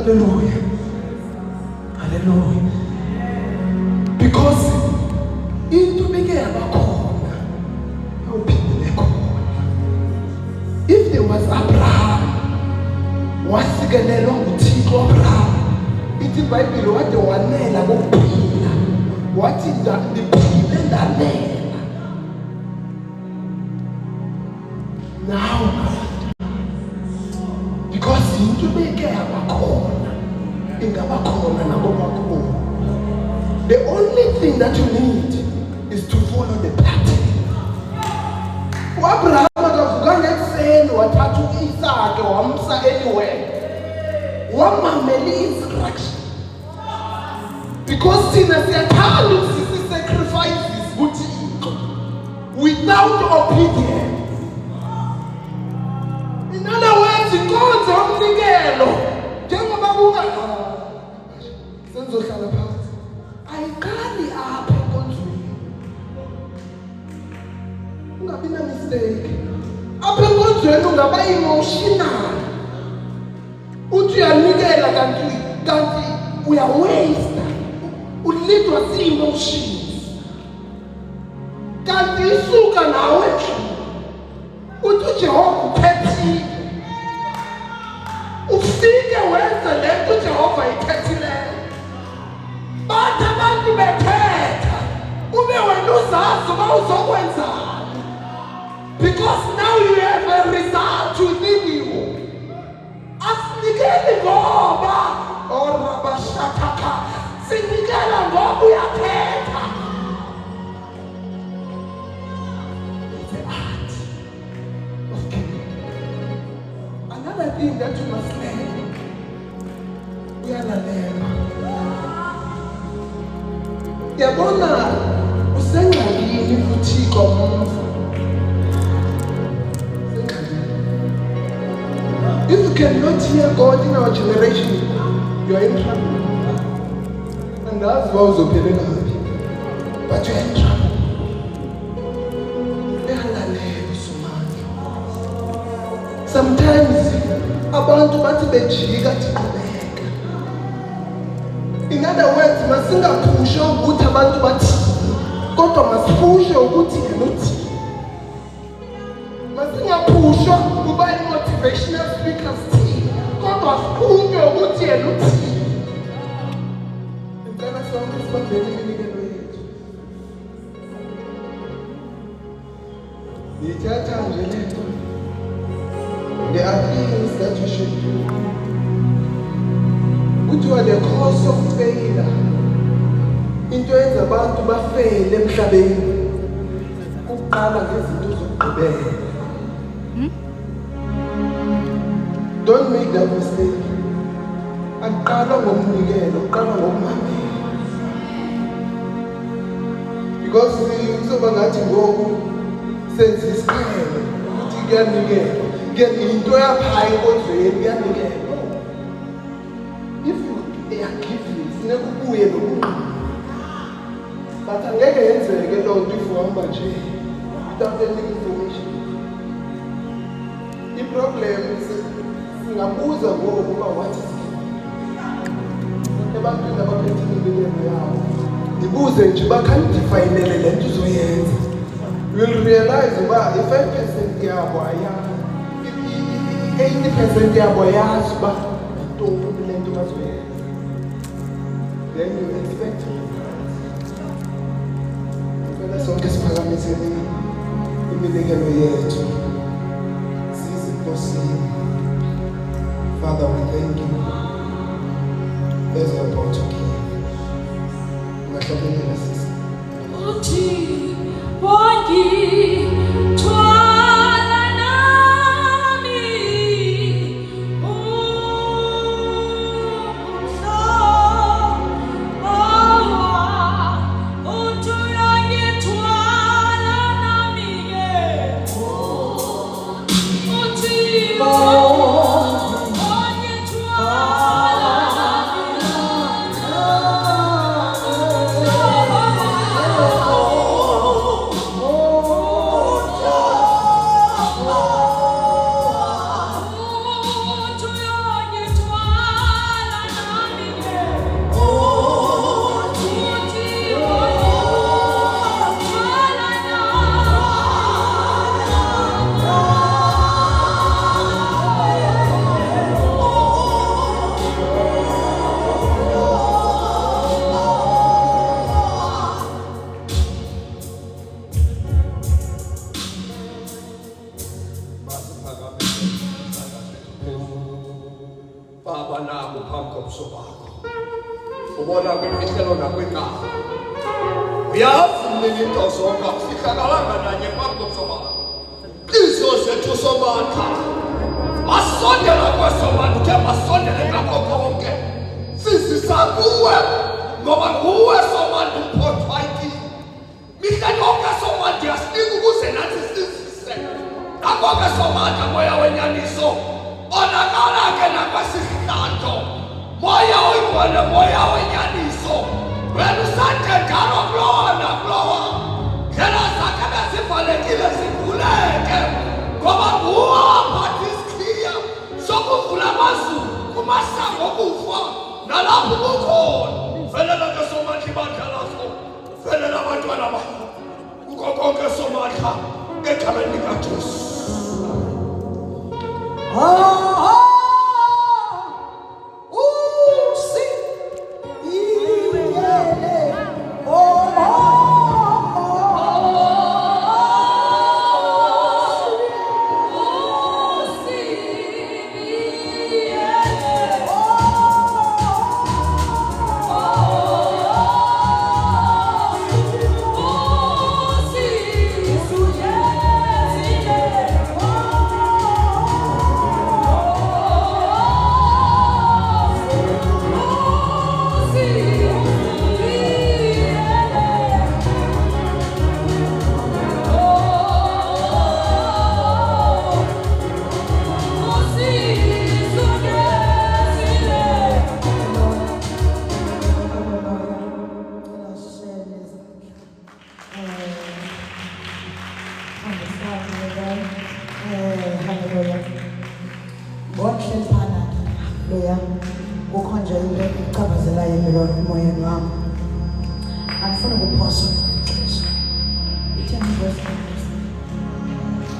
Hallelujah. Hallelujah. Because into beke yabakhona yawuphindele khona. If there was Abraham, wasikelelwa nguThixo Abraham, ithi iBhayibheli wade wanela kokuphila, wathi ndiphile ndanela. Now, because into beke yabakhona ingabakhona nakobakhona. The only thing that you need is to follow the pattern. Abraham akavuka ngekuseni wathatha uIsaka wamsa anywhere. Wamamela instruction. Because thina siyathanda ukuthi sacrifices kuThixo without obedience. In other words, inkonzo yomnikelo njengoba kuka senzohlala phansi. Ayiqali apha enkonzweni. Ungabi na mistake. Apha enkonzweni ungaba emotional. Uthi uyanikela kanti uya waste. Ulidwa zi-emotions. Kanti isuka nawe uthi uJehova uphethile. Ufike wenza lento uJehova ayithethileyo. Bathi abantu bethetha ube wena uzazi uba uzokwenzani. Because now you have a result within you. Asinikeli ngoba orabashataka sinikela ngoba uyaphetha. It's an art of giving. Another thing that you must learn, we are learning. Yabona usengxakini uThixo umva. If you cannot hear God in our generation, you are in trouble. And that's why uzophelela happy. But you are in trouble. Sometimes abantu bathi bejika thibeka. In other words, masingaphusha ukuthi abantu bathi kodwa masiphushe ukuthi yena uthi. Masingaphusha kuba i-motivational speakers team kodwa siphunye ukuthi yena uthi. Ngicela sonke sibambele iminikelo yethu. Yithatha nje lento. There are things that you should do. Which are the cause of failure. Into yenza abantu bafele emhlabeni. Ukuqala ngezinto zokugqibela. Don't make that mistake. Aqala ngomnikelo, uqala ngokumamela. Because kuzoba ngathi ngoku senza isiqhelo ukuthi kuyanikela. Get into your high control, if you are giving, it's never good. But I'm going to answer again on before without any information. The problem is, Singabuza what is the can't define the you will realize about if 5% yabo 80% yabo yazi ba ntombi lento bazoyenza. Then you expect ukela sonke siphakamisele iminikelo yethu sizikosini. Father, we thank you as we are about to give. Ungahlabelele sisi uthi bongi Baba nabo phambi kobuso bakho. Ubona kwimfihlelo nakwinqaba. Uyazi mina into zonke akufihlakalanga nanye phambi kobuso bakho. Izo zethu sobatha masondela kwesobantu ke masondele ngakho konke. Sisisa kuwe ngoba nguwe sobantu uphothwa yini. Mihla yonke sobantu yasinika ukuze nathi sisise. Ngakho-ke sobantu moya wenyaniso onakala ke nakwasihlanto. Moya oyigcwele moya wenyaniso. Wena usathe njalo kulowa nakulowa. Ndlela zakhe bezivalekile zivuleke ngoba nguwe waphatha isikhiya sokuvula amazulu kumasango okufa nalapho kukhona. Velela ke somandla ibandla lakho. Velela abantwana bakho kuko konke somandla egameni likaJesu.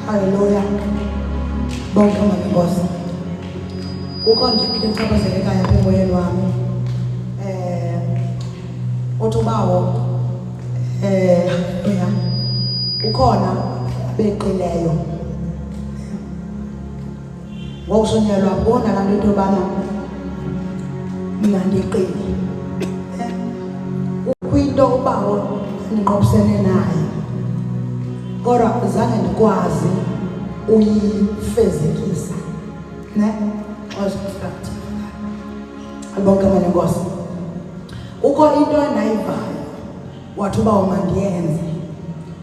Hallelujah. Bonke amankosi. Ukhona into echaphazelayo emoyeni wami. Otubawo ukhona beqileyo. Ngokushonyelwa bona la nto bana mina ndiqini. Kwinto ubawo ndiqophisene naye. Kodwa zange ndikwazi uyifezekisa. Ne? Ozifata. Bonke amankosi. Ukho into endayivayo wathi uba umandiyenze.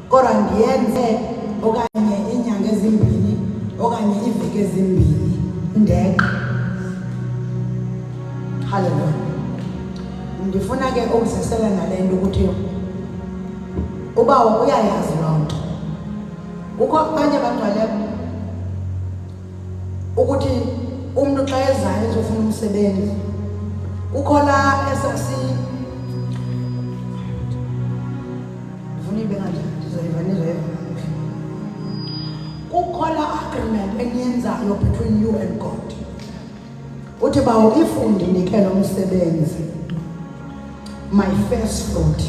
Kodwa ndiyenze okanye inyanga ezimbini okanye iveki ezimbini ndeqa. Hallelujah. Ndifuna ke ukuzisela nale nto ukuthi uba uyayazi loo nto. Ukho abanye abantwana ukuthi umuntu xa ezayo ezofuna umsebenzi ukhona esasi ndifuna ibe kanjani ndizoyiva kukhona agreement eniyenzayo between you and God. Uthi bawo if undinike lo msebenzi my first fruit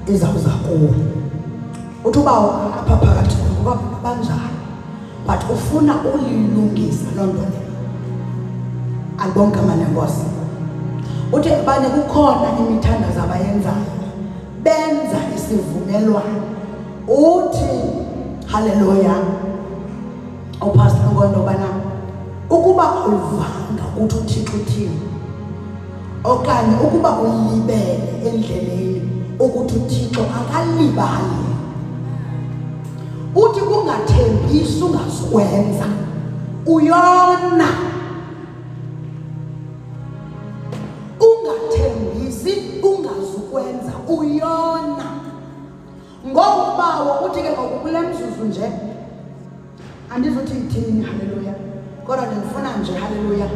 izawuza kuwe. Uthi bawo apha phakathi ngoba banjani but ufuna ulilungisa loo nto leyo. Albonke amanenkosi. Uthi abanye kukhona imithandazo abayenzayo benza isivumelwano. Uthi haleluya upastor ngondo bana ukuba ulivanga uthi uThixo uthini okanye ukuba ulibele endleleni ukuthi uThixo akalibali. Uthi kungathembisi ungazikwenza uyona. Ungathembisi ungazikwenza uyona. Ngokubawo uthi ke ngokule mzuzu nje andizothi ithini haleluya. Kodwa ndifuna nje haleluya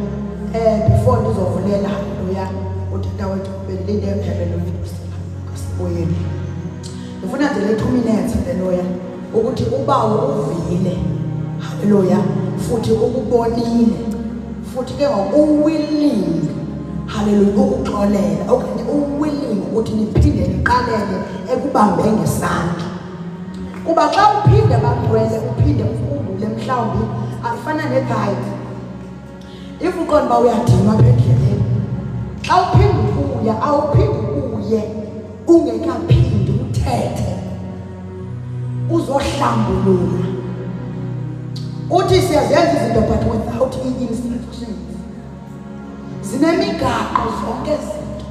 before ndizovulela haleluya utata wethu belinde haleluya kusibuyeni. Ndifuna nje le 2 minutes haleluya ukuthi ubawo uvile haleluya futhi ukubonile futhi ke ngokuwilling haleluya ukuxolela okanye uwilling ukuthi niphinde niqalele ekubambe ngesandla. Kuba xa uphinde bagcwele uphinde ukhumbule mhlawumbi afana neguide if uqonda uba uyadinwa apha endleleni, xa uphinde ubuya awuphinde ubuye ungekaphindi uthethe uzohlambulula. Uthi siyazenza izinto but without i-instructions. Zinemigaqo zonke izinto.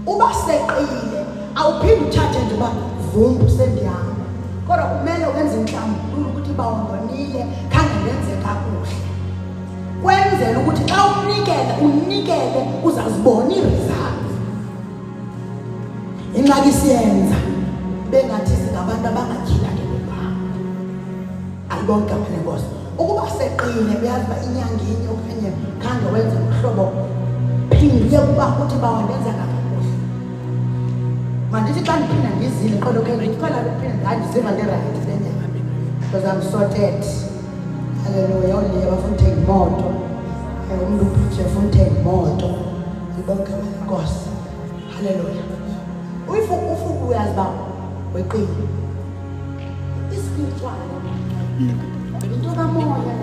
Uba seqile awuphinde uthathe nje uba vumbu sendihamba, kodwa kumele wenze inhlambululo ukuthi bawundonile khange ndenze kakuhle, kwenzela ukuthi xa unikele uzazibona ii-results. Ingxaki siyenza bengathi singabantu abangatyhilakelelwanga. Alibonke igama lenkosi. Ukuba seqile uyazi uba inyanga inye okanye khange wenze ngohlobo, phinde ukuba uthi bawandenza kakuhle. Mandithi xa ndiphinda ndizile qolo ke ndiqala ukuphinda ndandiziva ndirayithi le nyanga because I'm sorted. Haleluya. Uliye bafuna uthenga imoto, umntu uphutshe ufuna uthenga imoto. Alibonke igama lenkosi. Haleluya. Uyifuku uyazi uba weqile ispiritual into kamoya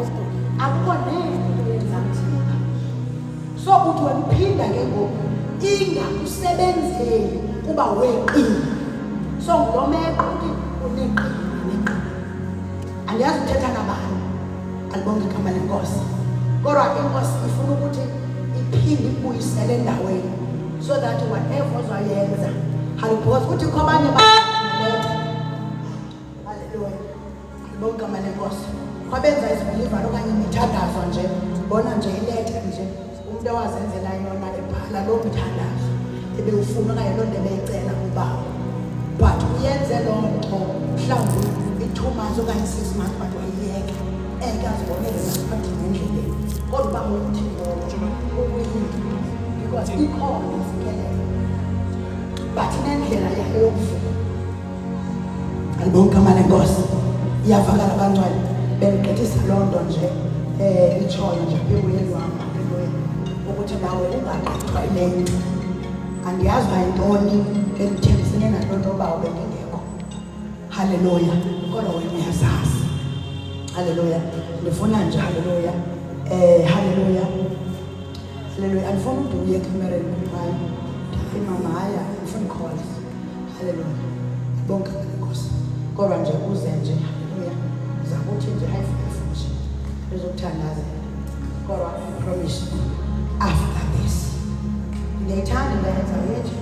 akukho nento yenza mthimba. So uthi wena uphinda ke ngoku ingakusebenzeli kuba weqile. So ngulo meko uthi uneqile. Andiyazi uthetha nabani. Alibonke igama lenkosi. Kodwa inkosi ifuna ukuthi iphinde ibuyisele endaweni so that whatever ozayenza because uthi kwabanye baletha. Haleluya. Alibonke igama lenkosi. Kwabenza izibelivalo okanye imithandazo nje, bona nje ilethe nje umuntu ewazenzela yona ebhala lo mthandazo ebewufuna okanye loo nto ebeyicela kubawo, but uyenze loo nto mhlawumbi i-2 months okanye 6 months but wayiyeke engazibonele naphakathi nendleleni. Kodwa uba uthi ukuyinto because ikhona isikelelo but inendlela yayo yokufuna. Alibonke igama lenkosi. Iyavakala abantwana bengigqithisa loo nto nje itshoyo nje ebuyeni wam ukuthi nawe ungaqithwa ile nto. Andiyazi uba yintoni endithembisene nanto nto uba ubendingekho. Haleluya. Kodwa wena uyazazi. Haleluya. Ndifuna nje haleluya. Haleluya. Haleluya. Andifuna umntu uye ekamereni kuqala. Mama haya ndifuna calls. Haleluya. Bonke lenkosi. Kodwa nje uze nje haleluya. Zakuthi nje hayifuthi nje. Uzokuthandazela. Kodwa I promise after this ngiyayithanda ndayenza yethu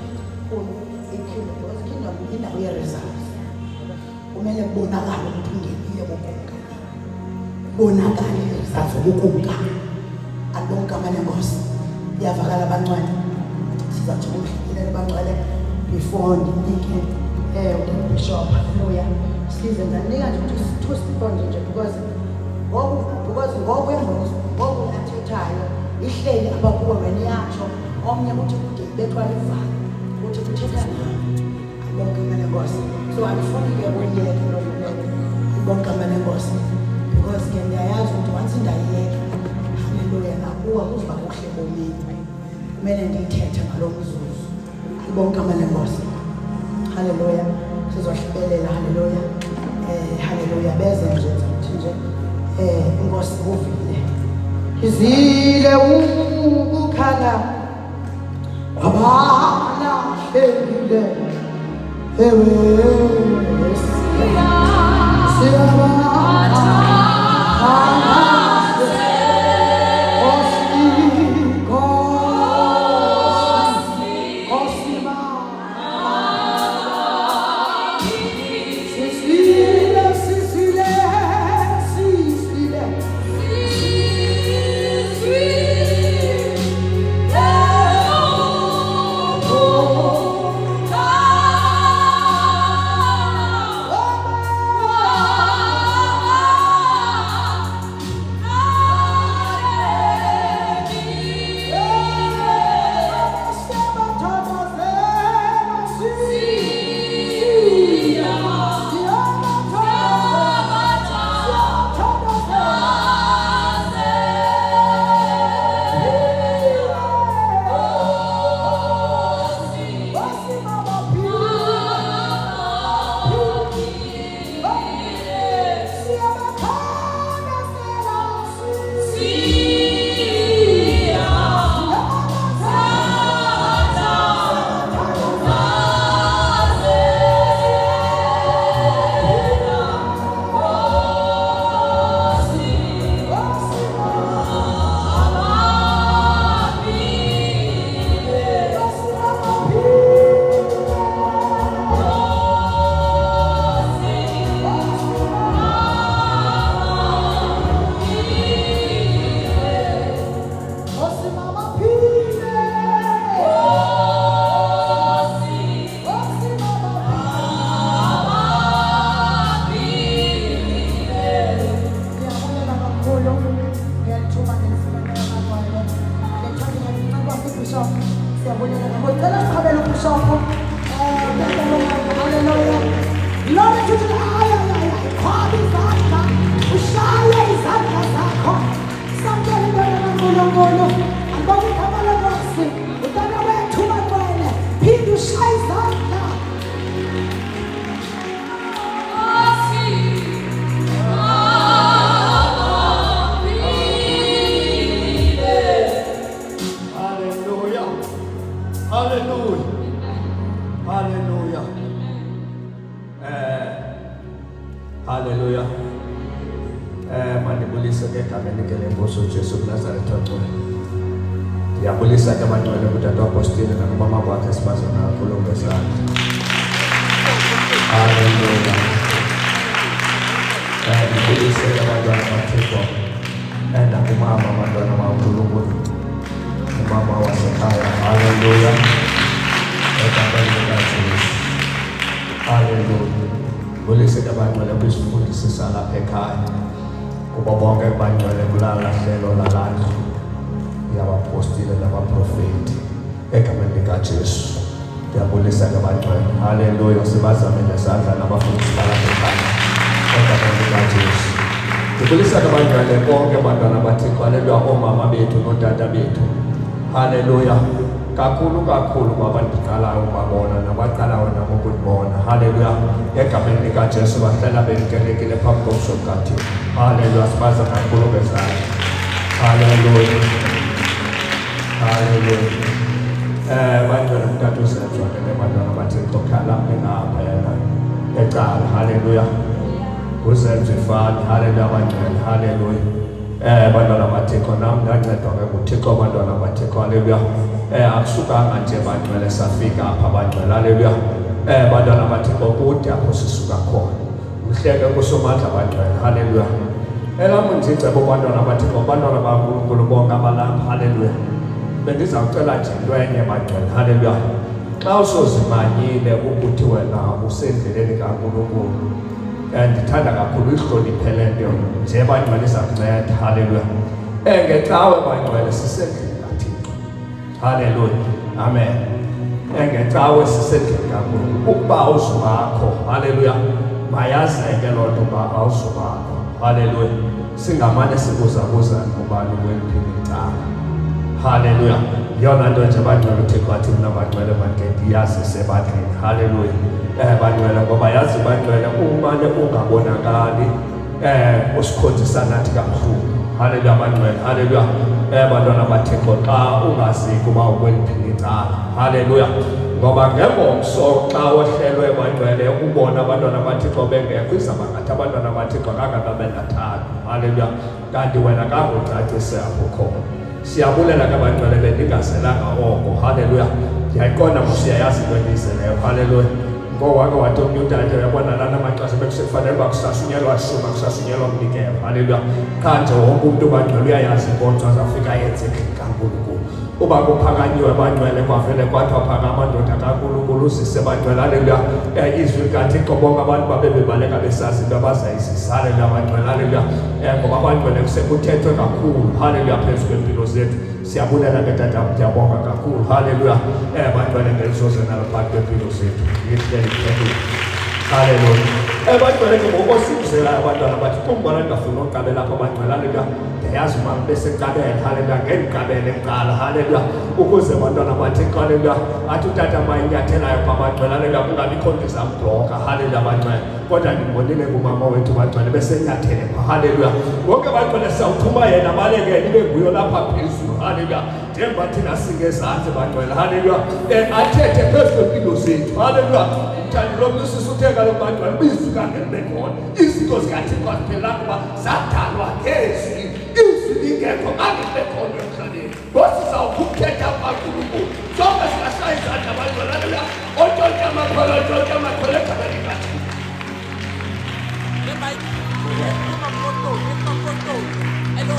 ikingdom because kingdom indawo ye-results. Kumele kubonakale ukuthi ungenile kukumka, bonakale i-results kukumka. Alibonke igama lenkosi. Iyavakala abancwane. Sizathi umhlekile abangcwele before ndinike bishop. Haleluya. Size ndanika nje two seconds nje because ngoku emboniso ngoku athethayo ihleli apha kuwe wena yatsho omnye uthi kude ibethwa livalo uthi kuthetha nawe. Alibonke igama lenkosi. So andifuni ke uyiyeke loo nto. Alibonke igama lenkosi because ke ndiyayazi ukuthi once ndayiyeka haleluya nakuwa kuzoba kuhle bomini. Kumele ndiyithethe ngalo mzuzu. Alibonke igama lenkosi. Haleluya. Sizohlebelela haleluya. Haleluya. Beze nje nje inkosi kuvile. Izile ukukhala wabalahlekile ewe Bishop. Siyabulela kakhulu. Cela siqhabele uBishop. Hallelujah. Glory to the Khona izandla. Ushaye izandla zakho. Samkele wena kaNkulunkulu. Angibona igama lenkosi. Utana wethu bantwana. Phinda ushaye izandla. Hallelujah. Hallelujah. Hallelujah. Mandibulisa ke egameni lenkosi uJesu Nazareth ongcwele. Ndiyabulisa ke abantwana kutata apostile nakumama wakhe sibazana kakhulu ngezandla. Hallelujah. Ndibulisa ke abantwana baThixo nakumama abantwana baNkulunkulu. Mama wasekhaya. Hallelujah. Hallelujah. Bulisa abantwana kwisifundisi salapha ekhaya. Kuba bonke abantwana kulala hlelo lalana. Yabapostile nabaprofeti egameni likaJesu. Ndiyabulisa abantwana. Hallelujah. Sibazame nesandla nabafundisi balapha ekhaya egameni likaJesu. Ndibulisa abantwana bonke abantwana baThixo. Hallelujah. Omama bethu notata bethu. Hallelujah. Kakhulu kwabandiqalayo ukubabona nabaqalayo nabo ukubona. Hallelujah. Egameni likaJesu bahlala benikelekile phambi komshokati. Hallelujah. Sibaza kakhulu bezandla. Hallelujah. Hallelujah. Bantwana mntatu usenziwa ke bantwana baThixo khala ngapha yena ecala. Hallelujah. Usenziwa ifani. Hallelujah bantwana. Hallelujah. Bantwana baThixo nami ndancedwa ke nguThixo bantwana baThixo. Hallelujah. Akusukanga nje bantwana safika apha bantwana. Hallelujah. Bantwana baThixo kude apho sisuka khona. Mhleke kusomandla bantwana. Hallelujah. Elamu ndicebo bantwana baThixo bantwana baNkulunkulu bonke abalapha. Hallelujah. Bendizawucela nje into enye bantwana. Hallelujah. Xa usozimanyile ukuthi wena usendleleni kaNkulunkulu ndithanda kakhulu ihloniphele nto nje bantwana izakunceda. Hallelujah. Ngecawe bantwana sisendlini kaThixo. Hallelujah. Amen. Ngecawe sisendlini kaNkulunkulu. Ukuba uzubakho. Hallelujah. Mayazeke loo nto uba awuzubakho. Hallelujah. Singamane sibuza ngubani kweliphini icala. Hallelujah. Yona nto nje bantwana uThixo athi mna bantwana mandike ndiyazise ebandleni. Hallelujah. Bantwana ngoba yazi bantwana umane ungabonakali usikhonzisa nathi kabuhlungu. Hallelujah bantwana. Hallelujah. Bantwana baThixo xa ungaziki uba ukweliphini icala. Hallelujah. Ngoba ngengomso xa wehlelwe bantwana ubona abantwana baThixo bengekho izaba ngathi abantwana baThixo kangakabengathanda. Hallelujah. Kanti wena kangucacise apho khona. Siyabulela ke bantwana bendingazelanga oko. Hallelujah. Ndiyayiqonda mosiyayazi into endiyizeleyo. Hallelujah. Ngowake wathi omnye utata uyabona lana maxesha bekusefanele uba kusasunyelwa shuma kusasunyelwa mnikelo. Hallelujah. Kanje wonke umntu bantwana uyayazi inkonzo azafika yenze kaNkulunkulu. Uba kuphakanyiwe bantwana kwavele kwathiwa phaka amadoda kaNkulunkulu uzise bantwana. Hallelujah. Izwi likaThixo bonke abantu babe bebaleka besazi into abazayizisa. Hallelujah bantwana. Hallelujah. Ngoba bantwana kusekuthethwe kakhulu. Hallelujah. Phezu kwempilo zethu. Siyabulela ke tata ndiyabonga kakhulu. Hallelujah. Bantwana ngelizoze nalaphansi kwempilo zethu. Hallelujah. Bantwana ke ngokosimzelayo abantwana bathi kumbona ndingafuna uqabela apha bantwana. Hallelujah. Ndiyazi uma besecabela. Hallelujah. Ngendicabele kuqala. Hallelujah. Ukuze bantwana baThixo. Hallelujah. Athi utata mayinyathelayo pha bantwana. Hallelujah. Kungabikho nto izambloka. Hallelujah bantwana. Kodwa ndimbonile ngumama wethu bantwana besenyathele pha. Hallelujah. Wonke bantwana sawuthuma yena baleke ibe nguyo lapha phezulu. Hallelujah. Njengoba thina singezantsi bantwana. Hallelujah. Athethe phezu kwempilo zethu. Hallelujah. Lo msisi uthe kaloku bantwana izwi kangelibe khona. Izinto zikaThixo aziphelanga uba zadalwa ngezwi. Izwi lingekho angelibe khona emhlabeni. Ngosizawukuthetha kaNkulunkulu. Sonke singashaya izandla bantwana. Hallelujah. Onke amakholo egama likaThixo. Hello.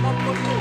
Hello.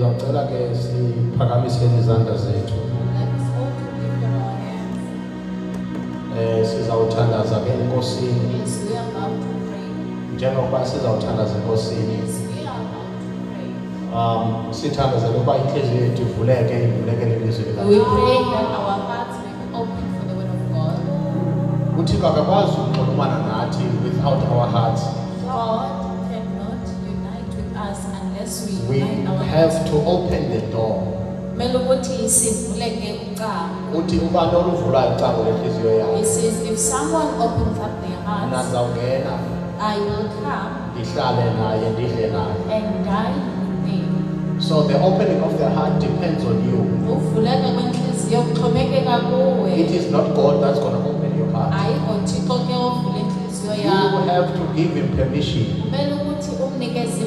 Ndizawucela ke siphakamiseni izandla zethu. Let's all to lift up our hands. Sizawuthandaza ke enkosini. Yes, we are about to pray. Njengokuba sizawuthandaza enkosini. Yes, we are about to pray. Sithandazele ukuba inhliziyo yethu ivuleke ilizwi We likaThixo. pray that our hearts may be open for the word of God. uThixo akakwazi ukunxulumana nathi without our hearts. God cannot unite with us unless we We unite our have hearts. to open the door. Kumele ukuthi sivuleke ucango. Uthi ubani oluvulayo ucango lenhliziyo He yakhe says, if someone opens up their hearts, nazawungena I will come ndihlale naye ndidle naye. and dine with them. So the opening of the heart depends on you. Uvuleka kwenhliziyo kuxhomekeka kuwe. It is not God that's going to open your heart. Ayikho Thixo ke ovula inhliziyo You yakho. have to give him permission Kumele ukuthi umnikeze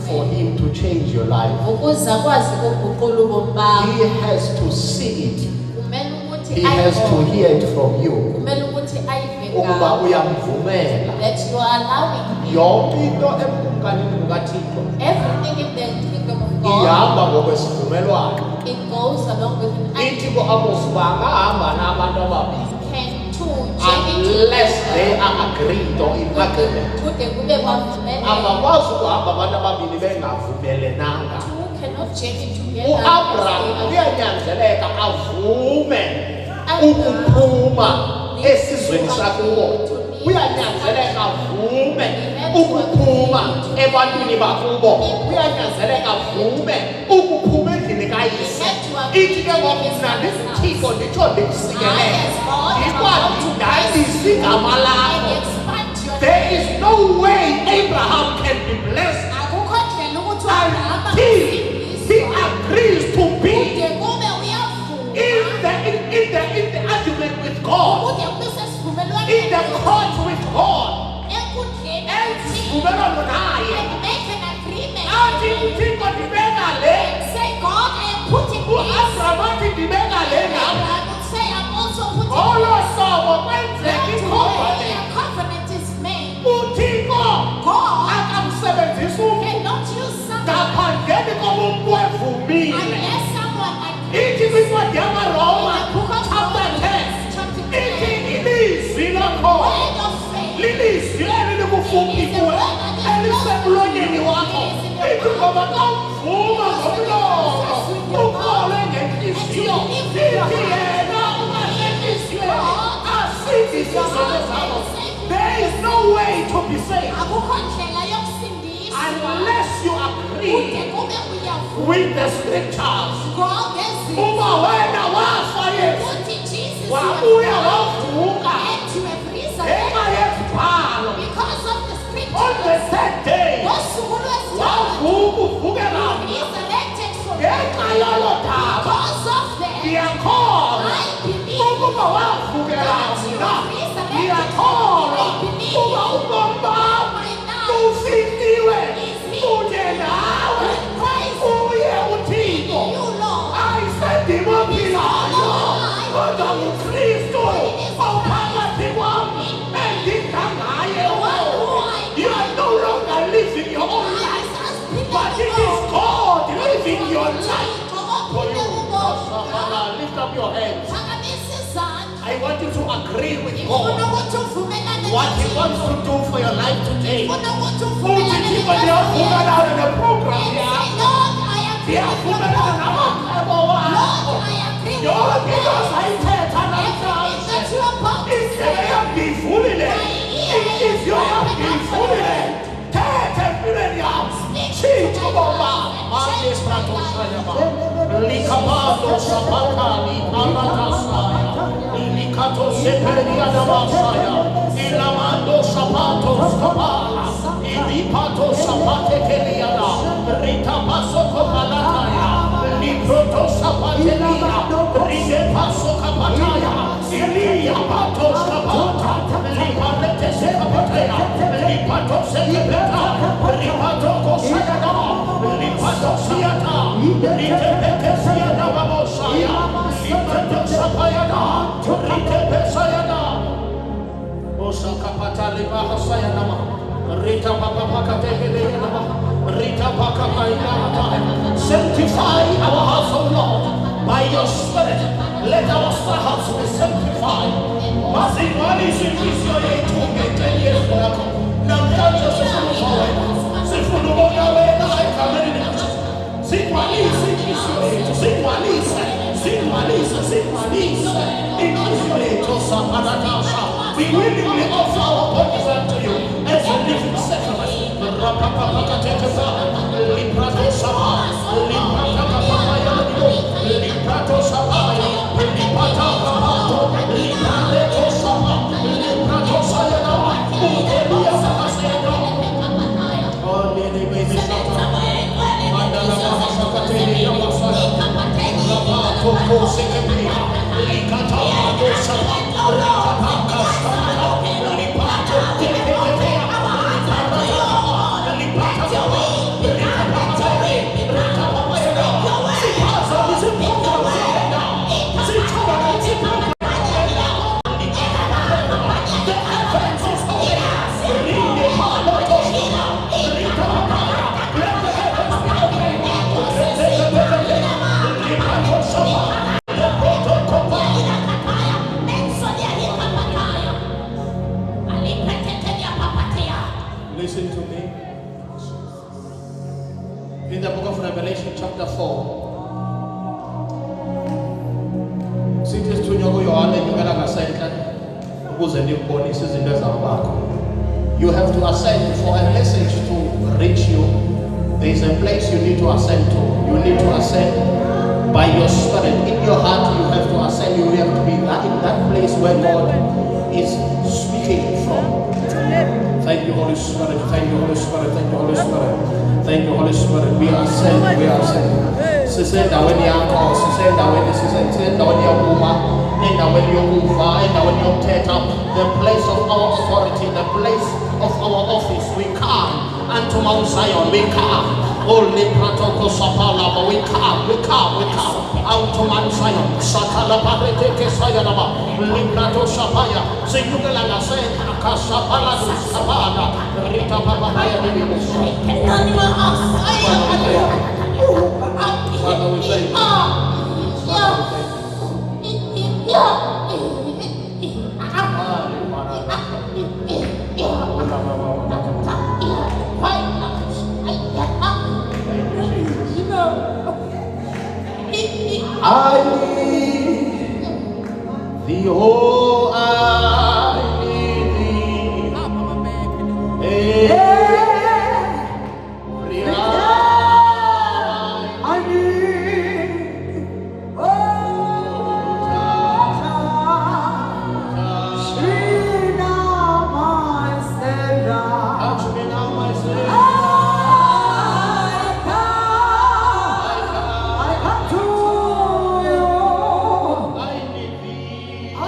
for imvume him to change your life. ukuze akwazi ukuguqula ubomi bakho. He has to see it. Kumele ukuthi He has to ayibone. hear it from you. Kumele ukuthi ayive Ukuba ngawe. uyamvumela. That you are allowing him. Yonke into ekumkanini kukaThixo Everything in the kingdom of God, ihamba ngokwesivumelwano. it goes along with an Ithi ku-Amos uba angahamba n'abantu ababili can two journey unless they are agreed or in agreement. kude kube bavumelene. Abakwazi ukuhamba abantu ababili bengavumelenanga. Two cannot journey together. U-Abraham kuyanyanzeleka avume ukuphuma esizweni sakubo. Kuyanyanzeleka avume ukuphuma ebantwini bakubo. Kuyanyanzeleka avume ukuphuma endlini kayise. Ithi ke ngoku mna ndisithixo nditsho ndikusikelele. Ndikwazi ndandise igama lakho. There is no way Abraham can be blessed Akukho ndlela ukuthi until he agrees to be kude kube uyavuma. in the argument with God, Kude kube sesivumelwaneni in the court with God, enkundleni esivumelwano naye. and make an agreement. Athi uThixo ndibeka le, Say, God, I am putting this. u-Abraham athi ndibeka le nam. Abraham would say, I'm also putting Ngolo this. hlobo kwenzeka That way i-covenant. a covenant is made. uThixo God akamsebenzisa umntu cannot use someone ngaphandleni koba umntu evumile. unless someone Ithi agrees. kwincwadi yamaRoma In the book of chapter 10 Romans, chapter ithi 10, ilizwi lakho word of faith. lilizwi elikufuphi kuwe elisemlonyeni wakho. Ithi ngoba xa uvuma ngomlomo ukholwe ngenhliziyo ithi yena ungasenhliziyo asindise izono zakho. There is no way to be saved Akukho ndlela yokusindiswa unless you kude agree kube uyavuma. with the scriptures. Ngokwezinto Uba wena wafa Yesu ukuthi Jesus wabuya was wavuka and to have risen ngenxa yesibhalo. because of the On the scriptures. third day Ngosuku lwesithathu, wavuka uvukela resurrected from ngenxa yolo daba. because of that. Ndiyakholwa I believe ukuba wavukela mna. Ndiyakholwa uba ubomi bam bufihliwe kunye nawe uye uThixo. you, Lord. Ayisendimophilayo kodwa uKristu ophakathi kwam endidla ngaye kuwo. You are no longer living your own life, but it is God living your life for you. Lift up your hands. I want you to agree with God what He wants to do for your life today. Uthixo ndiyavumelana neprogram yakho. Ndiyavumelana namacebo wakho. Yonke into sayithetha namhlanje. Indlela yam ndiyivulile. Inhliziyo yam ndiyivulile. Thetha empilweni yam. Tshintsha ubomi bam. Manje stratosayaba. Likabando sapaka likamatasaya. Likato seperia damasaya. Ilamando sapato skapala. Ilipato sapate keliana. Rita paso kopalataya. Liproto sapatelia. Ride paso kapataya. Ilia pato skapata. Liparete sekapataya. Lipato sekapeta. Lipato kosayana. Lipato siata. Litepete siata babosaya. Lipato sapayana. Rite sayana. Osakapata liba hasayana. Rita papa pakatehele yana. Sanctify our hearts, O Lord, by your Spirit. Let our hearts be sanctified. We willingly offer our bodies unto you as a living sacrifice. Listen to me. In the book of Revelation chapter 4. You have to ascend for a message to reach you. There is a place you need to ascend to. You need to ascend by your spirit. In your heart you have to ascend. You have to be in that place where God is speaking from. Thank you, Holy Spirit. Thank you, Holy Spirit. Thank you, Holy Spirit. Thank you, Holy Spirit. We ascend. We ascend. Sisenda when you are sisenda when you sisenda when you are woman, and when you move, and when you take up the place of our authority, the place of our office. We come unto Mount Zion. We come. Only protocol sapala, but we come unto Mount Zion. Sakala Parete Sayana, Librato Sapaya, Sinugala Sen, Casapala, Sapana, Rita Papaya. Father, we thank you. I need thee, oh, I need thee. Every hour I need, oh, she now my Savior. touch me now, my Savior. I come to you. I need thee. I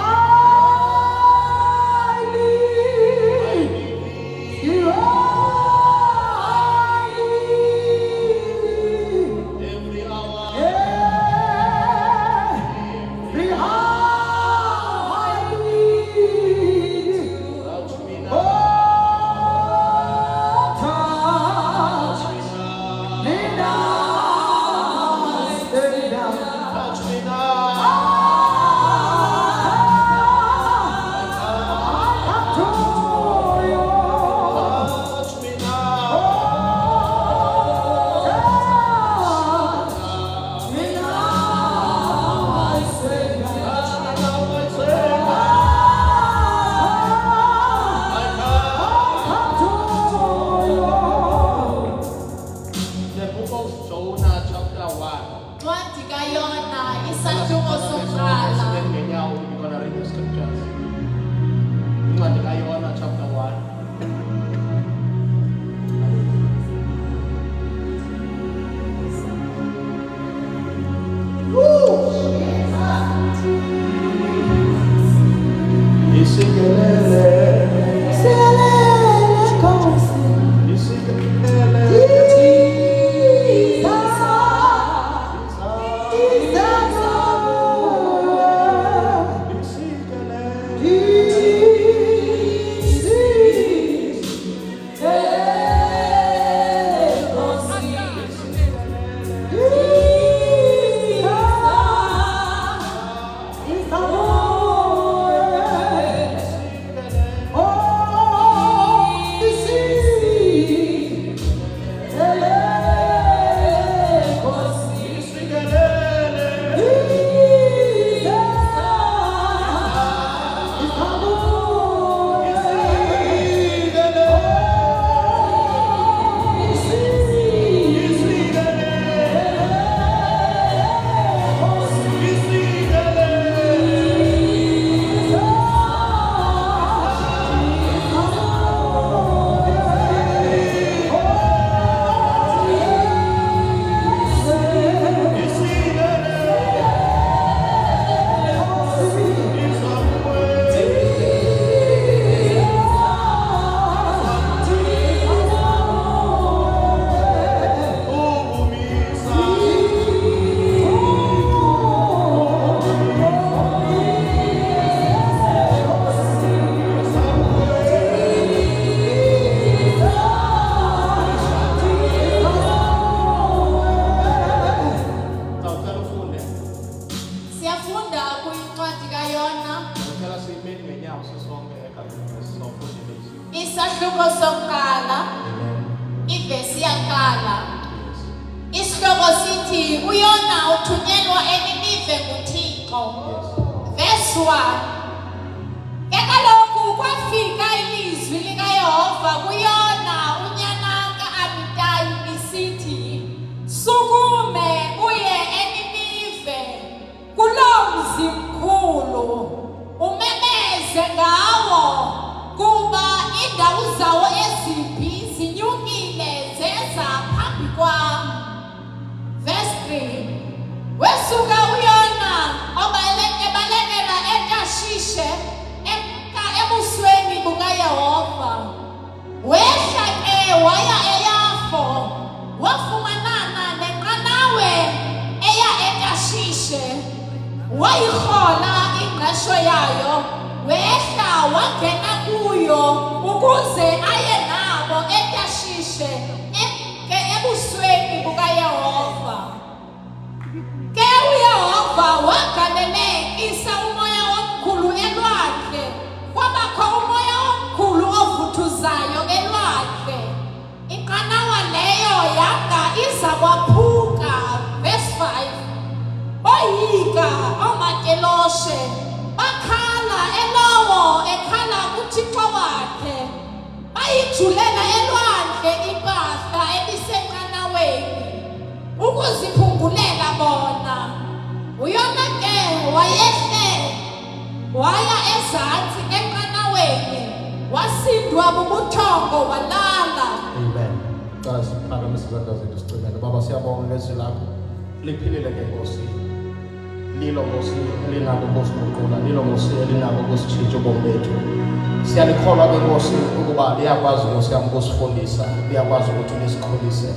yona. Ngicela siyimeni ngenyawo sisonke egameni sofuthi lezi. Isahluko sokuqala, Amen. ivesi yakala. Isihloko sithi uyona uthunyelwa eNinive nguThixo. Verse 1. Ke kaloku kwafika ilizwi likaYehova kuyona unyana kaAmitayi lisithi, sukume uye eNinive kuloo mzi mkhulu umemeze ngawo kuba iindawo zawo ezimbi zinyukile zeza phambi kwam. Verse 3. Wesuka uyona ebalekela eTashishe ebusweni bukaYehova. Wehla ke waya eYafo wafumanana nenqanawe eya eTashishe. Wayirhola ingqesho yayo, wehla wangena kuyo ukuze aye nabo eTashishe ebusweni bukaYehova. Ke uYehova wagalelekisa umoya omkhulu elwandle, kwabakho umoya omkhulu ovuthuzayo elwandle. Inqanawa leyo yanga iza kwaphuka. Verse 5. Oyika oomakeloshe bakhala elowo ekhala kuThixo wakhe. Bayijulela elwandle impahla ebisenqanaweni ukuziphungulela bona. Uyona ke wayehle waya ezantsi enqanaweni wasindwa bubuthongo walala. Amen. Guys, phakamise izandla zethu sicimele. Baba, siyabonga ngezwi lakho. Liphilile ke Nkosi. Lilo Nkosi elinako ukusibuqula, lilo Nkosi elinako ukusitshintsha ubomi bethu. Siyalikholwa ke Nkosi ukuba liyakwazi Nkosi yami ukusifundisa, liyakwazi ukuthi lisikholise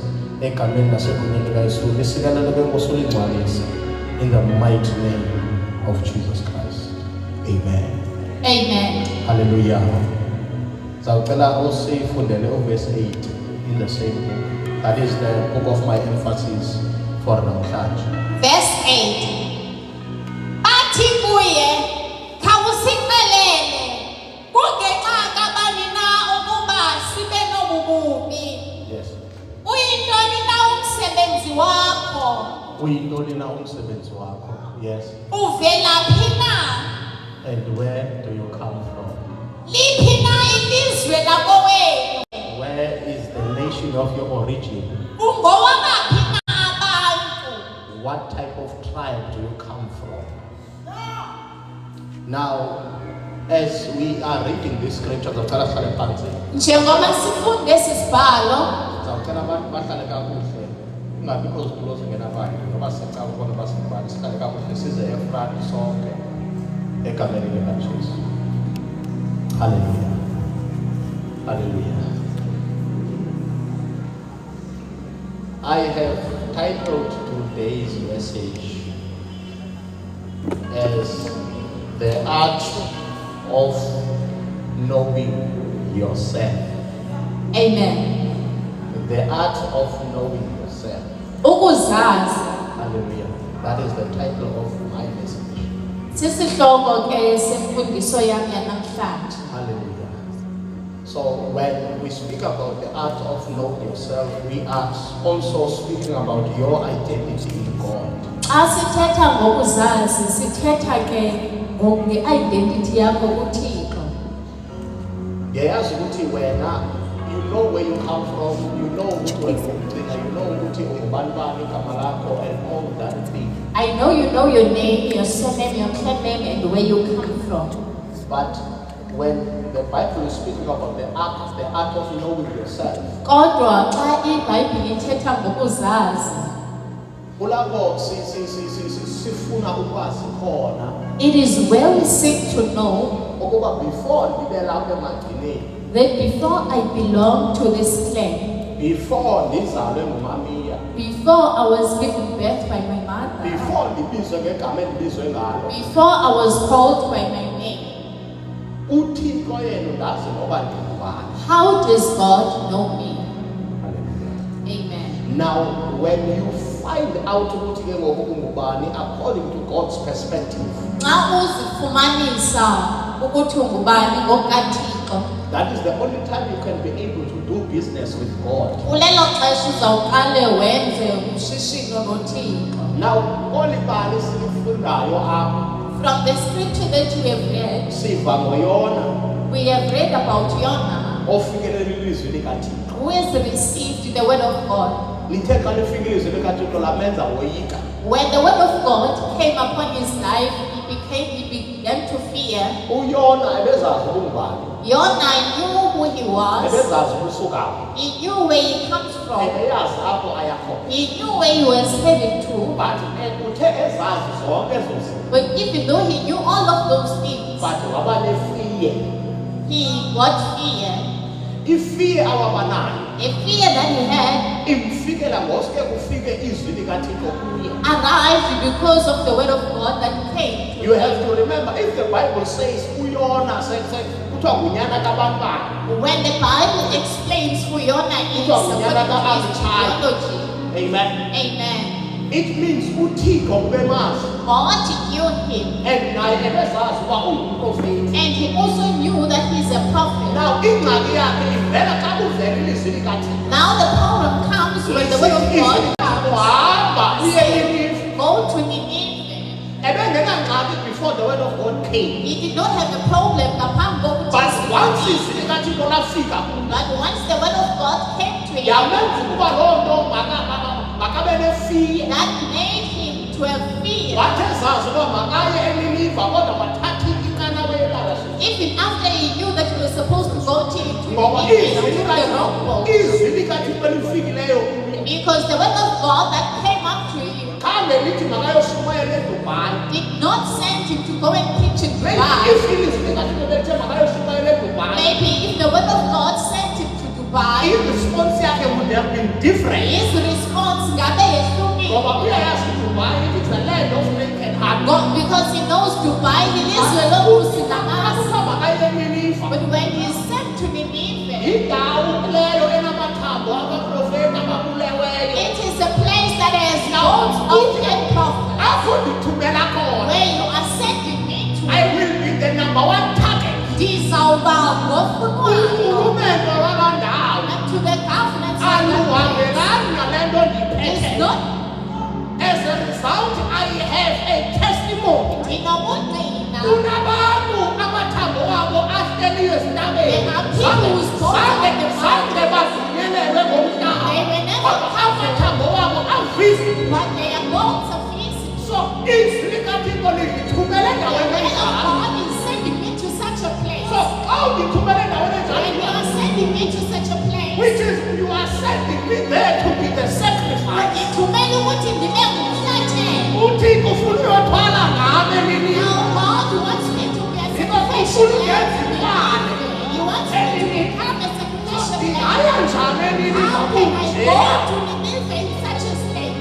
egameni lasegunyeni likaYesu. Lisikelele ke Nkosi ulingcwalise in the mighty name of Jesus Christ. Amen. Amen. Hallelujah. Zawucela usifundele uverse 8 in the same book. That is the book of my emphasis for namhlanje. Verse 8. Athi kuye, khawusixelele kungenxa kabani na ukuba sibe nobu bubi. Yes. Uyintoni na umsebenzi wakho? Uyintoni na umsebenzi wakho? Yes. Uvelaphi na? And where do you come from? Liphi na ilizwe lakowenu? Where is the nation of your origin? Ungowabaphi na abantu? What type of tribe do you come from? Now, as we are reading this scripture, zawucela sihlale phansi. Njengoba sifunde esi sibhalo, Zawucela abantu bahlale kakuhle. Kungabikho zitulo zingena abantu. Ngoba sicela ukubona basibani sihlale kakuhle size efront sonke egameni likaJesu. Hallelujah. Hallelujah. I have titled today's message as the art of knowing yourself. amen. The art of knowing yourself. Ukuzazi Hallelujah. That is the title of my message. sisihloko ke semfundiso yami yanamhlanje. Hallelujah. So when we speak about the art of knowing yourself, we are also speaking about your identity in God. Xa sithetha ngokuzazi sithetha ke nge-identity yakho kuThixo. Ngiyazi ukuthi wena, you know where you come from, you know ukuthi wena ugcina, you know ukuthi ungubani bani igama lakho and all that thing. I know you know your name, your surname, your clan name, and where you come from. But when the Bible is speaking about the art of knowing yourself, Kodwa xa iBhayibhile ithetha ngokuzazi, kulapho sifuna ukwazi khona it is where we seek to know ukuba before ndibe lapha emagcineni, that before I belong to this clan, before ndizalwe ngumamiya, before I was given birth by my mother, before ndibizwe ngegama endibizwe ngalo, before I was called by my name, uThixo yena ndazi ngoba ndingubani. how does God know me? Hallelujah. Amen. Now when you find out ukuthi ke ngoku ungubani according to God's perspective. Xa uzifumanisa ukuthi ungubani ngokaThixo. That is the only time you can be able to do business with God. Kulelo xesha uzawuqale wenze ushishino noThixo. Now, only bani silifundayo apha From the scripture that we have read, siva ngoYona we have read about Jonah, ofikelela ilizwi likaThixo. who has received the word of God. Lithe xa lifika ilizwi likaThixo lamenza woyika. When the word of God came upon his life, he began to fear. uYona ebezazi ubungubani. Jonah knew who he was. Ebezazi usuka phi. He knew where he comes from. Ebeyazi apho aya khona. He knew where he was headed to. But uthe ezazi zonke ezo zinto. But even though he knew all of those things, But waba nefiye. he got fear. Ifiye awabanayo. A fear that he had Imfikela ngosuke kufike izwi likaThixo kuye. arrived because of the word of God that came. You have to remember, if the Bible says uYona kuthiwa ngunyana kabantwana. When the Bible explains who Jonah is, according to his genealogy, Amen. amen. It means uThixo ubemazi. God knew him, And naye ebezazi uba ungumprofeti. and he also knew that he's a prophet. Now ingxaki yakhe ivela xa kuvela ilizwi likaThixo. Now the problem comes when the word of God comes. Uhamba uye Say, eNineve. go to Nineveh. Ebengenangxaki before the word of God came. He did not have a problem upon going But to once Nineveh. izwi likaThixo lafika, But once the word of God came to him, yamenza ukuba loo nto makabe nefiye. that made him to have fear. Wathi ezazi uba makaye eNinive kodwa wathatha inqanawa yelala. Even after he knew that he was supposed to go to Ngoba Nineveh, izwi he took the wrong road. likaThixo lifikileyo kuye. Because the word of God that came up to him Khange lithi makayoshumayela eDubai. did not send him to go and preach in Maybe Dubai. if ilizwi likaThixo lithe makayoshumayela eDubai, Maybe if the word of God sent him to Dubai, i-response yakhe would have been different. his response ngabe yehlukile. Ngoba uyayazi Dubai, it's a land of naked heart. Because he knows Dubai, ilizwe lomusi namasi. Akusa makaye eNinive. But when he is sent to Nineveh, Indawo leyo enamathambo abaprofeti ababuleweyo. it is a place that has bones of dead prophets. Apho ndithumela khona. Where you are sending me to, I will be the number one target. ndizawuba ngofunwayo. Urhulumente wabandawo And to the governments of the place. aluhambelani nale nto It's ndiphethe. not As a result, I have a testimony. ndinobungqina. Kunabantu amathambo wabo ahleliyo ezintabeni. There are people whose bones are on the Zange mountain. bavunyelelwe ngomhlaba. They were never Kodwa amathambo wabo avisi. But their bones are fixed. So izwi likaThixo lindithumele The endaweni word of enjalo. God is sending me to such a place. So xa undithumele endaweni When you enjalo, are sending me to such a place, which is you are sending me there to be the sacrifice. ngithumela ukuthi ndibe ngumhlatshelo. uThixo ufuna uyothwala ngami nini. Now God wants me to be a sacrificial ufuna lamb. ungenza imali. He wants me to become a sacrificial Ndingaya lamb. njani nini How can I nje? go to Nineveh in such a state?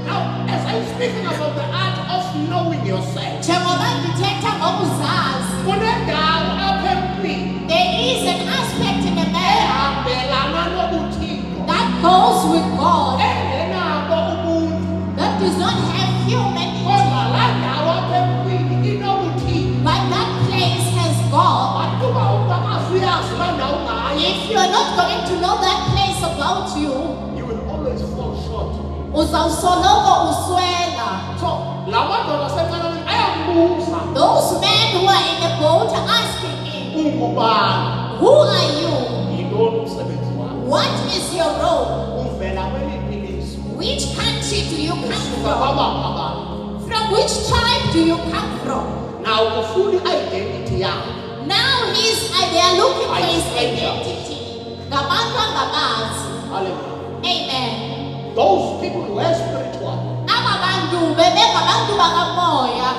Now, as I'm speaking about the art of knowing yourself, Njengoba ndithetha ngokuzazi, kunendawo apha empilweni there is an aspect in a man ehambelana nobuthixo, that goes with God engenabo ubuntu. that does not have humanity, Kodwa laa ndawo apha empilweni inobuthixo. but that place has God. Ukuba umntu akazuyazi laa ndawo ngaye, If you are not going to know that place about you, you will always fall short. uzawusoloko uswela. So, la madoda asenqanaweni ayambuza, Those men who are in the boat are asking him, ungubani? who are you? Yintoni umsebenzi wakho? What is your role? Uvela kweliphi ilizwe? Which country do you come Usuka from? kwabaphi abantu? From which tribe do you come from? Now ufuna i-identity yakho. Now they are looking for his Are you identity. Ngabantu angabazi. Hallelujah. Amen. Those people were spiritual. Aba bantu bebengabantu bakamoya.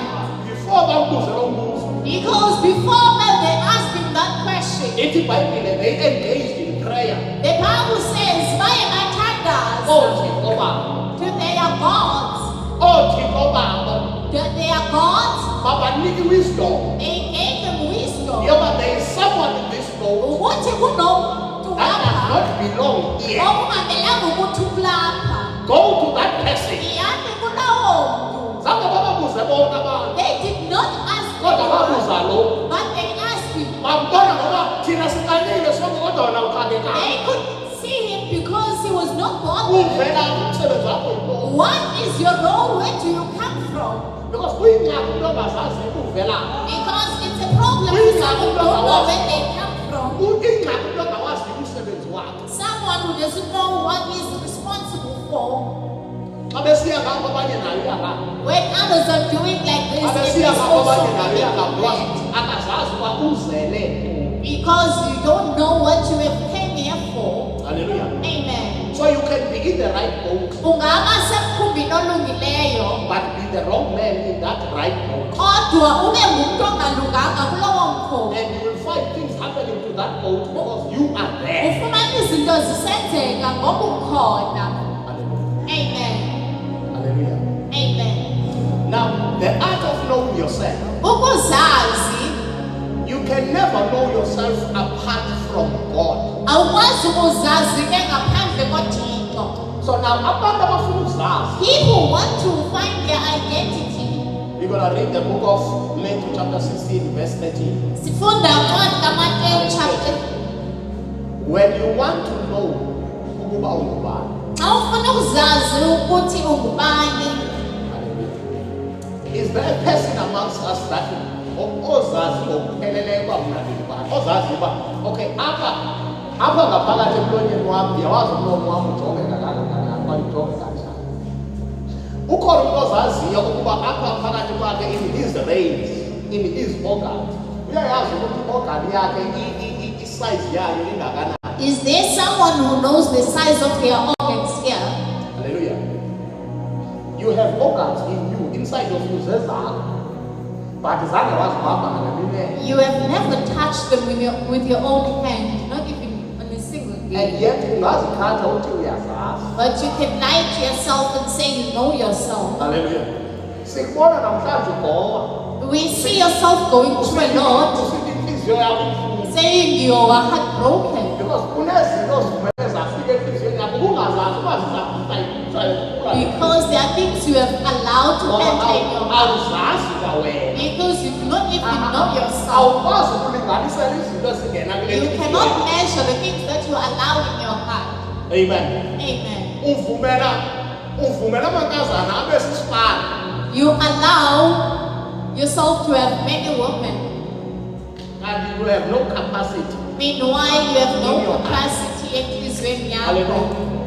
Before bambuze lo mbuzo, Because before they asked him that question, ithi iBhayibhile they engaged in prayer. the Bible says, baye bathandaza Oothixo babo, to their gods. oothixo babo, To their gods, babanike wisdom. they gave them wisdom. Yoba there is someone in this boat Ukuthi kunomuntu that does lapha not belong here. okungamelanga ukuthi ulapha. Go to that person. Ihambe kulowo muntu. Zange bababuze bonke abantu. They did not ask Kodwa anyone, babuza lo. but they asked him. Bambona ngoba thina siqalile sonke kodwa wena uxakeka. They could see him because he was not bothered. Uvela umsebenzi wakho yintoni? What is your role? Where do you come from? Because kuyingxaki umuntu ongazazi uvela. Because it's a problem for someone who don't know where they come from. Ingxaki umuntu ongawazi umsebenzi wakhe. Someone who doesn't know what he's responsible for. Xa besiya ngapha abanye nayo iyangapha. When others are doing like this, Xa it besiya is ngapha also abanye nayo iyangapha. different. Akazazi uba uzele. Because you don't know what you have came here for. Hallelujah. Amen. So you can be in the right boat, Ungaba semkhumbini olungileyo, but be the wrong man in that right boat. kodwa ube ngumuntu ongalunganga kulowo mkhobo. And you will find things happening to that boat because you are there. Ufumana izinto zisenzeka ngoba ukhona. Hallelujah. Amen. Hallelujah. Amen. Now, the art of knowing yourself. Ukuzazi, You can never know yourself apart from God. awukwazi ukuzazi ke ngaphandle koThixo. So now, abantu abafuna uzazi, People want to find their identity. we're going to read the book of Matthew chapter 16, verse 13. Sifunda incwadi kaMateyu chapter. When you want to know ukuba ungubani, Xa ufuna ukuzazi ukuthi ungubani, is there a person amongst us that ozazi ngokupheleleyo uba mna ndingubani? Ozazi uba okay, apha ngaphakathi emlonyeni wam ndiyawazi umlomo wam ujongeka kangakanani kwaye ujonge kanjani. Ukhona umntu ozaziyo ukuba apha phakathi kwakhe in his veins, in his organs, uyayazi ukuthi organ yakhe isize yayo ingakanani. is there someone who knows the size of their organs here? Hallelujah. You have organs in you, inside of you, zezakho. But zange wazibamba ngamine. You have never touched them with your own hand, not even on a single And day. yet ungazikhatha uthi uyazazi. But you can lie to yourself and say you know yourself. Hallelujah. Sikubona namhlanje ugowa. We see yourself going through a lot, Usithi inhliziyo yakho ibuhlungu. saying you are heartbroken. Because kunezinto zivele zafika enhliziyweni yakho ungazazi uba zizafika. Because there are things you have allowed to enter in your heart. Awuzazi kwawena. Because you do not even know yourself. Awukwazi ukulinganisela izinto ezingena kule You nhliziyo cannot yakho. measure the things that you allow in your heart. Amen. Amen. Uvumela amankazana abe sisifana. You allow yourself to have many women. And you have no capacity. Meanwhile, you have no capacity enhliziyweni yakho. Hallelujah.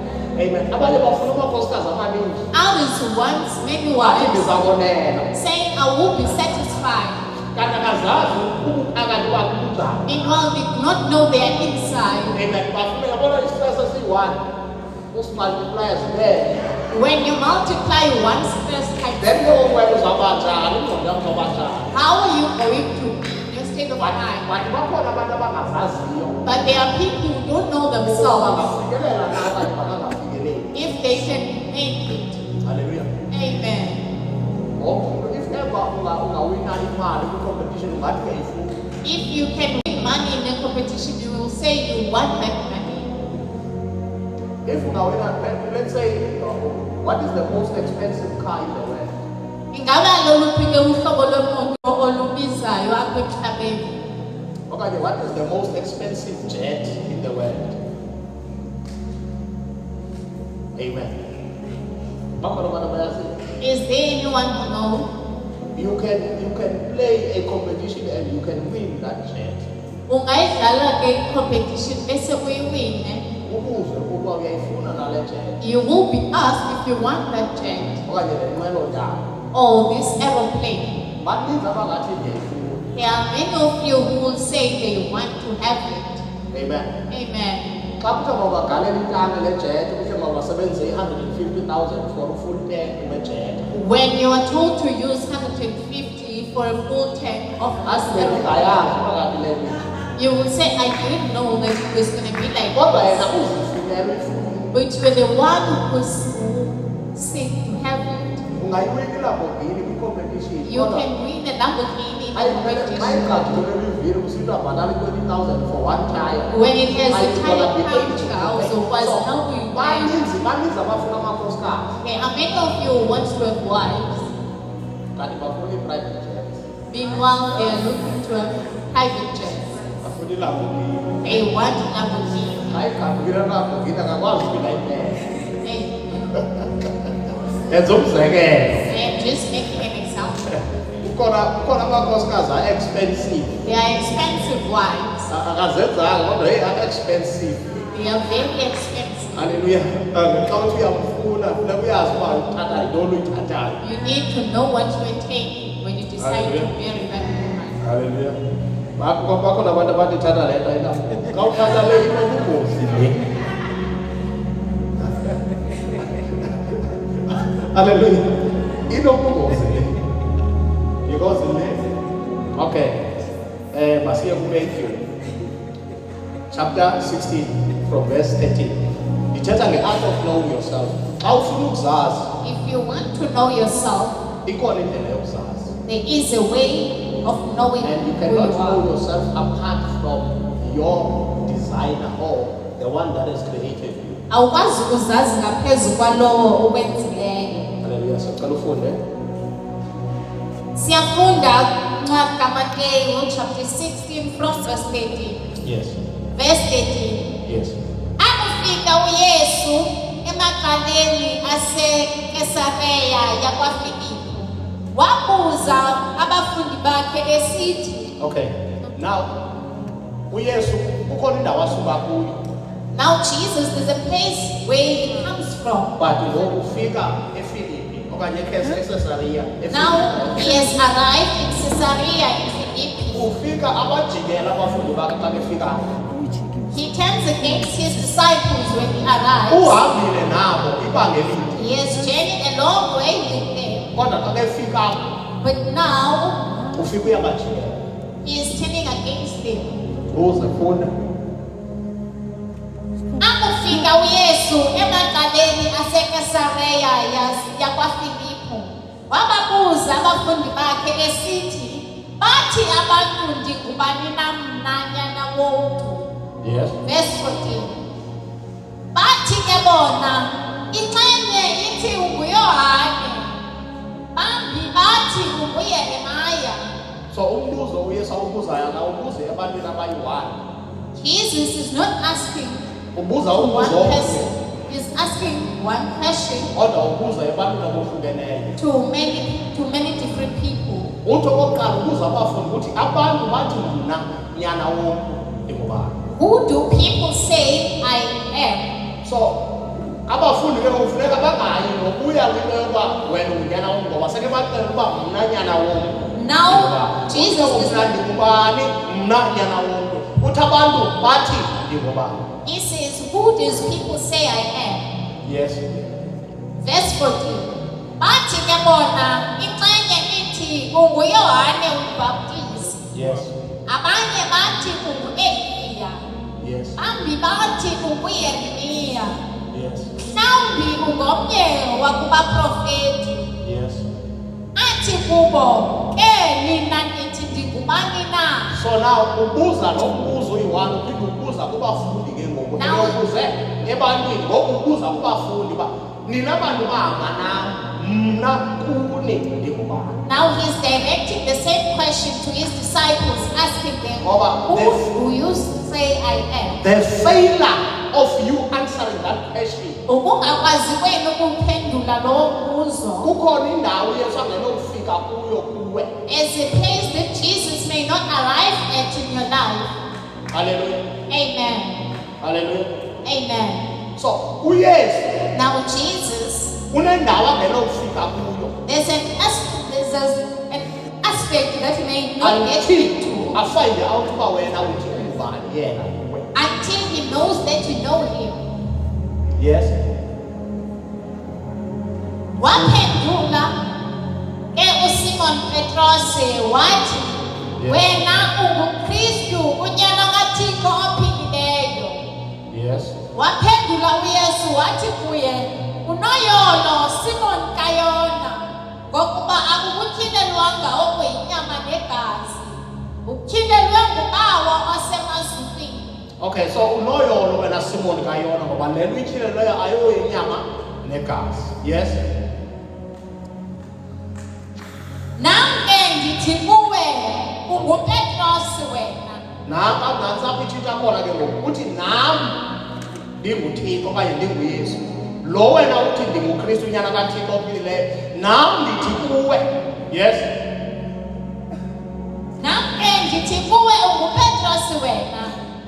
Amen. Abanye bafuna amakhosikazi amaningi. Others want many Bathi wives, ndizabonela. saying, I will be satisfied. Kanti akazazi ubuphakathi bakho bunjani. Meanwhile, they do not know their inside. Amen. Bafuna yabona i-stress esiyi-one. Usimultiplier zibele. When you multiply one stress times Then four, wena uzawuba njani, ingqondo yakho izawuba njani. how are you going to your state of mind? But bakhona abantu abangazaziyo. But there are people who don't know themselves Bangafikelela na okanye bangangafikeleli. if they can make it. Hallelujah. Amen. If ever ungawina imali kwi-competition ungathi uyayifuna. If you can win money in a competition, you will say you want that money. If ungawina, let's say, what is the most expensive car in the world? Ingaba loluphi ke uhlobo lwemoto olubizayo apha emhlabeni? Okay, what is the most expensive jet in the world? Amen. Bakhona abantu abayazi. Is there anyone who knows? You can play a competition and you can win that jet. Ungayidlala ke competition bese uyiwine. Ubuze ukuba uyayifuna nale jet. You will be asked if you want that jet Okanye le nqwelo njalo. or this aeroplane. Baninzi abangathi ndiyayifuna. There are many of you who will say they want to have it. Amen. Amen. Xa kuthiwa mawubagalela itanki lejet, kuthiwa mawubasebenzise 150,000 for a full tank wejet. When you are told to use 150 for a full tank of Asi gas, bendingayazi uba kanti le nto. you will say, I didn't know that it was going to be like Kodwa yena this. uzifunela uyifuna. But you are the one who said to have it. ungayiwina iLamborghini kwi-competition. You can win a Lamborghini in a competition. Ayigqajukelwe usithi abhatala 20,000 for one tire. When it has a Ayigqala tire be puncture, also was now we baninzi abafuna amakhosikazi. Okay, how many of you want to have wives? Kanti bafuna i-private jets. Meanwhile, they are looking to have private jets. Bafuna iLamborghini. They want Lamborghini. Ayigqajukela iLamborghini akakwazi ukuyilahlela. They- Yenza umzekelo. I'm just making an example. Kukhona amakhosikazi a-expensive. They are expensive wives. Akazenzanga kodwa hey a-expensive. They are very expensive. Haleluya. Xa uthi uyamfuna funeka uyazi uba uthatha yintoni uyithathayo. You need to know what you are taking when you decide to marry that woman. Haleluya. Bakhona abantu abatithatha le nto ayina. Xa uthatha le inobungozi le. Haleluya. Inobungozi le. Because le. Okay. Masiye ku-Matthew chapter 16 from verse 13. Ithetha nge-art of knowing yourself. Xa ufuna ukuzazi, If you want to know yourself, ikhona indlela yokuzazi. there is a way of knowing And you who cannot you know are. yourself apart from your designer or the one that has created you. Awukwazi ukuzazi ngaphezu kwalowo okwenzileyo. Hallelujah. So cala ufunde. Siyafunda incwadi kaMateyu chapter 16 from verse 13. Yes. Verse 13. Yes. Akufika uYesu emagcaleni aseKesareya yakwaFilipi. Wabuza abafundi bakhe esithi, Okay. Now, uYesu ukhona indawo asuka kuyo. now Jesus, there's a place where he comes from. But ngoku ufika eFilipi okanye eCesarea. Now he has arrived in Caesarea in Philippi. Ufika abajikela abafundi bakhe xa befika. He turns against his disciples when he arrives. Uhambile nabo ibanga elide. He has journeyed a long way with them. Kodwa xa befika But now ufika uyabajikela. he is turning against them. Uze funda. Akufika uYesu emagcaleni aseKesareya yakwaFilipi. Wababuza abafundi bakhe esithi, bathi abantu ndingubani na mna nyana womntu? Yes. Verse 14. Bathi ke bona, inxenye ithi unguYohane, bambi bathi unguYeremaya. So umbuzo uYesu awubuzayo awubuze ebantwini abayi-one. Jesus is not asking Ubuza one umbuzo person. He's asking one question kodwa ubuza ebantwini abohlukeneyo. to many different people. Uthi okokuqala ubuza abafundi ukuthi abantu bathi mna nyana womntu ndingubani. Who do people say I am? So abafundi ke kufuneka bangayi nokuya kwinto yokuba wena ungunyana womntu ngoba seke baxela uba mna nyana womntu. Now, Jesus is mna ndingubani mna nyana womntu. Uthi abantu bathi ndingubani. he says, who does people say I am? Yes. Verse 14. Bathi ke bona, inxenye ithi unguYohane uMbhaptizi. Yes. Abanye bathi unguEliya. Yes. Bambi bathi unguYeremiya. Yes. Mhlawumbi ungomnye wakubaprofeti. Yes. Athi kubo, nina nithi ndingubani na? So now ubuza nombuzo uyi-one uphinde ubuza kubafundi ke ngoku. Now- Ubuze ebantwini ngoku ubuza kubafundi uba nina bantu bahamba nam mna kuni ndingubani. Now he's directing the same question to his disciples, asking them, Ngoba who do you say I am? the failure of you answering that question, Ukungakwazi kwenu kumphendula lo mbuzo. kukhona indawo Yesu angenokufika kuyo kuwe. Is a place that Jesus may not arrive at in your life. Hallelujah. Amen. Hallelujah. Amen. So uYesu Now Jesus, unendawo angenokufika kuyo there's an aspect that he may not get until into afind out uba wena uthi ungubani yena kuwe. until he knows that you know him. Yes. Waphendula ke uSimon Petros wathi, Yes. wena unguKristu unyana kaThixo ophilileyo. Yes. Waphendula uYesu wathi kuye, unoyolo Simon kaYona, akukutyhilelwanga okuyinyama negazi, utyhilelwe nguBawo osemazulwini. Okay, so unoyolo wena Simon kayona ngoba le uyityhilelweyo ayoyinyama negazi. Yes? Nam ke ndithi kuwe unguPetros wena. Nam nantsi apho itshitha khona ke ngoku uthi nam ndinguThixo okanye ndinguYesu. Lo wena uthi ndinguKristu unyana kaThixo ophilileyo, nam ndithi kuwe. Yes? Nam ke ndithi kuwe unguPetros wena.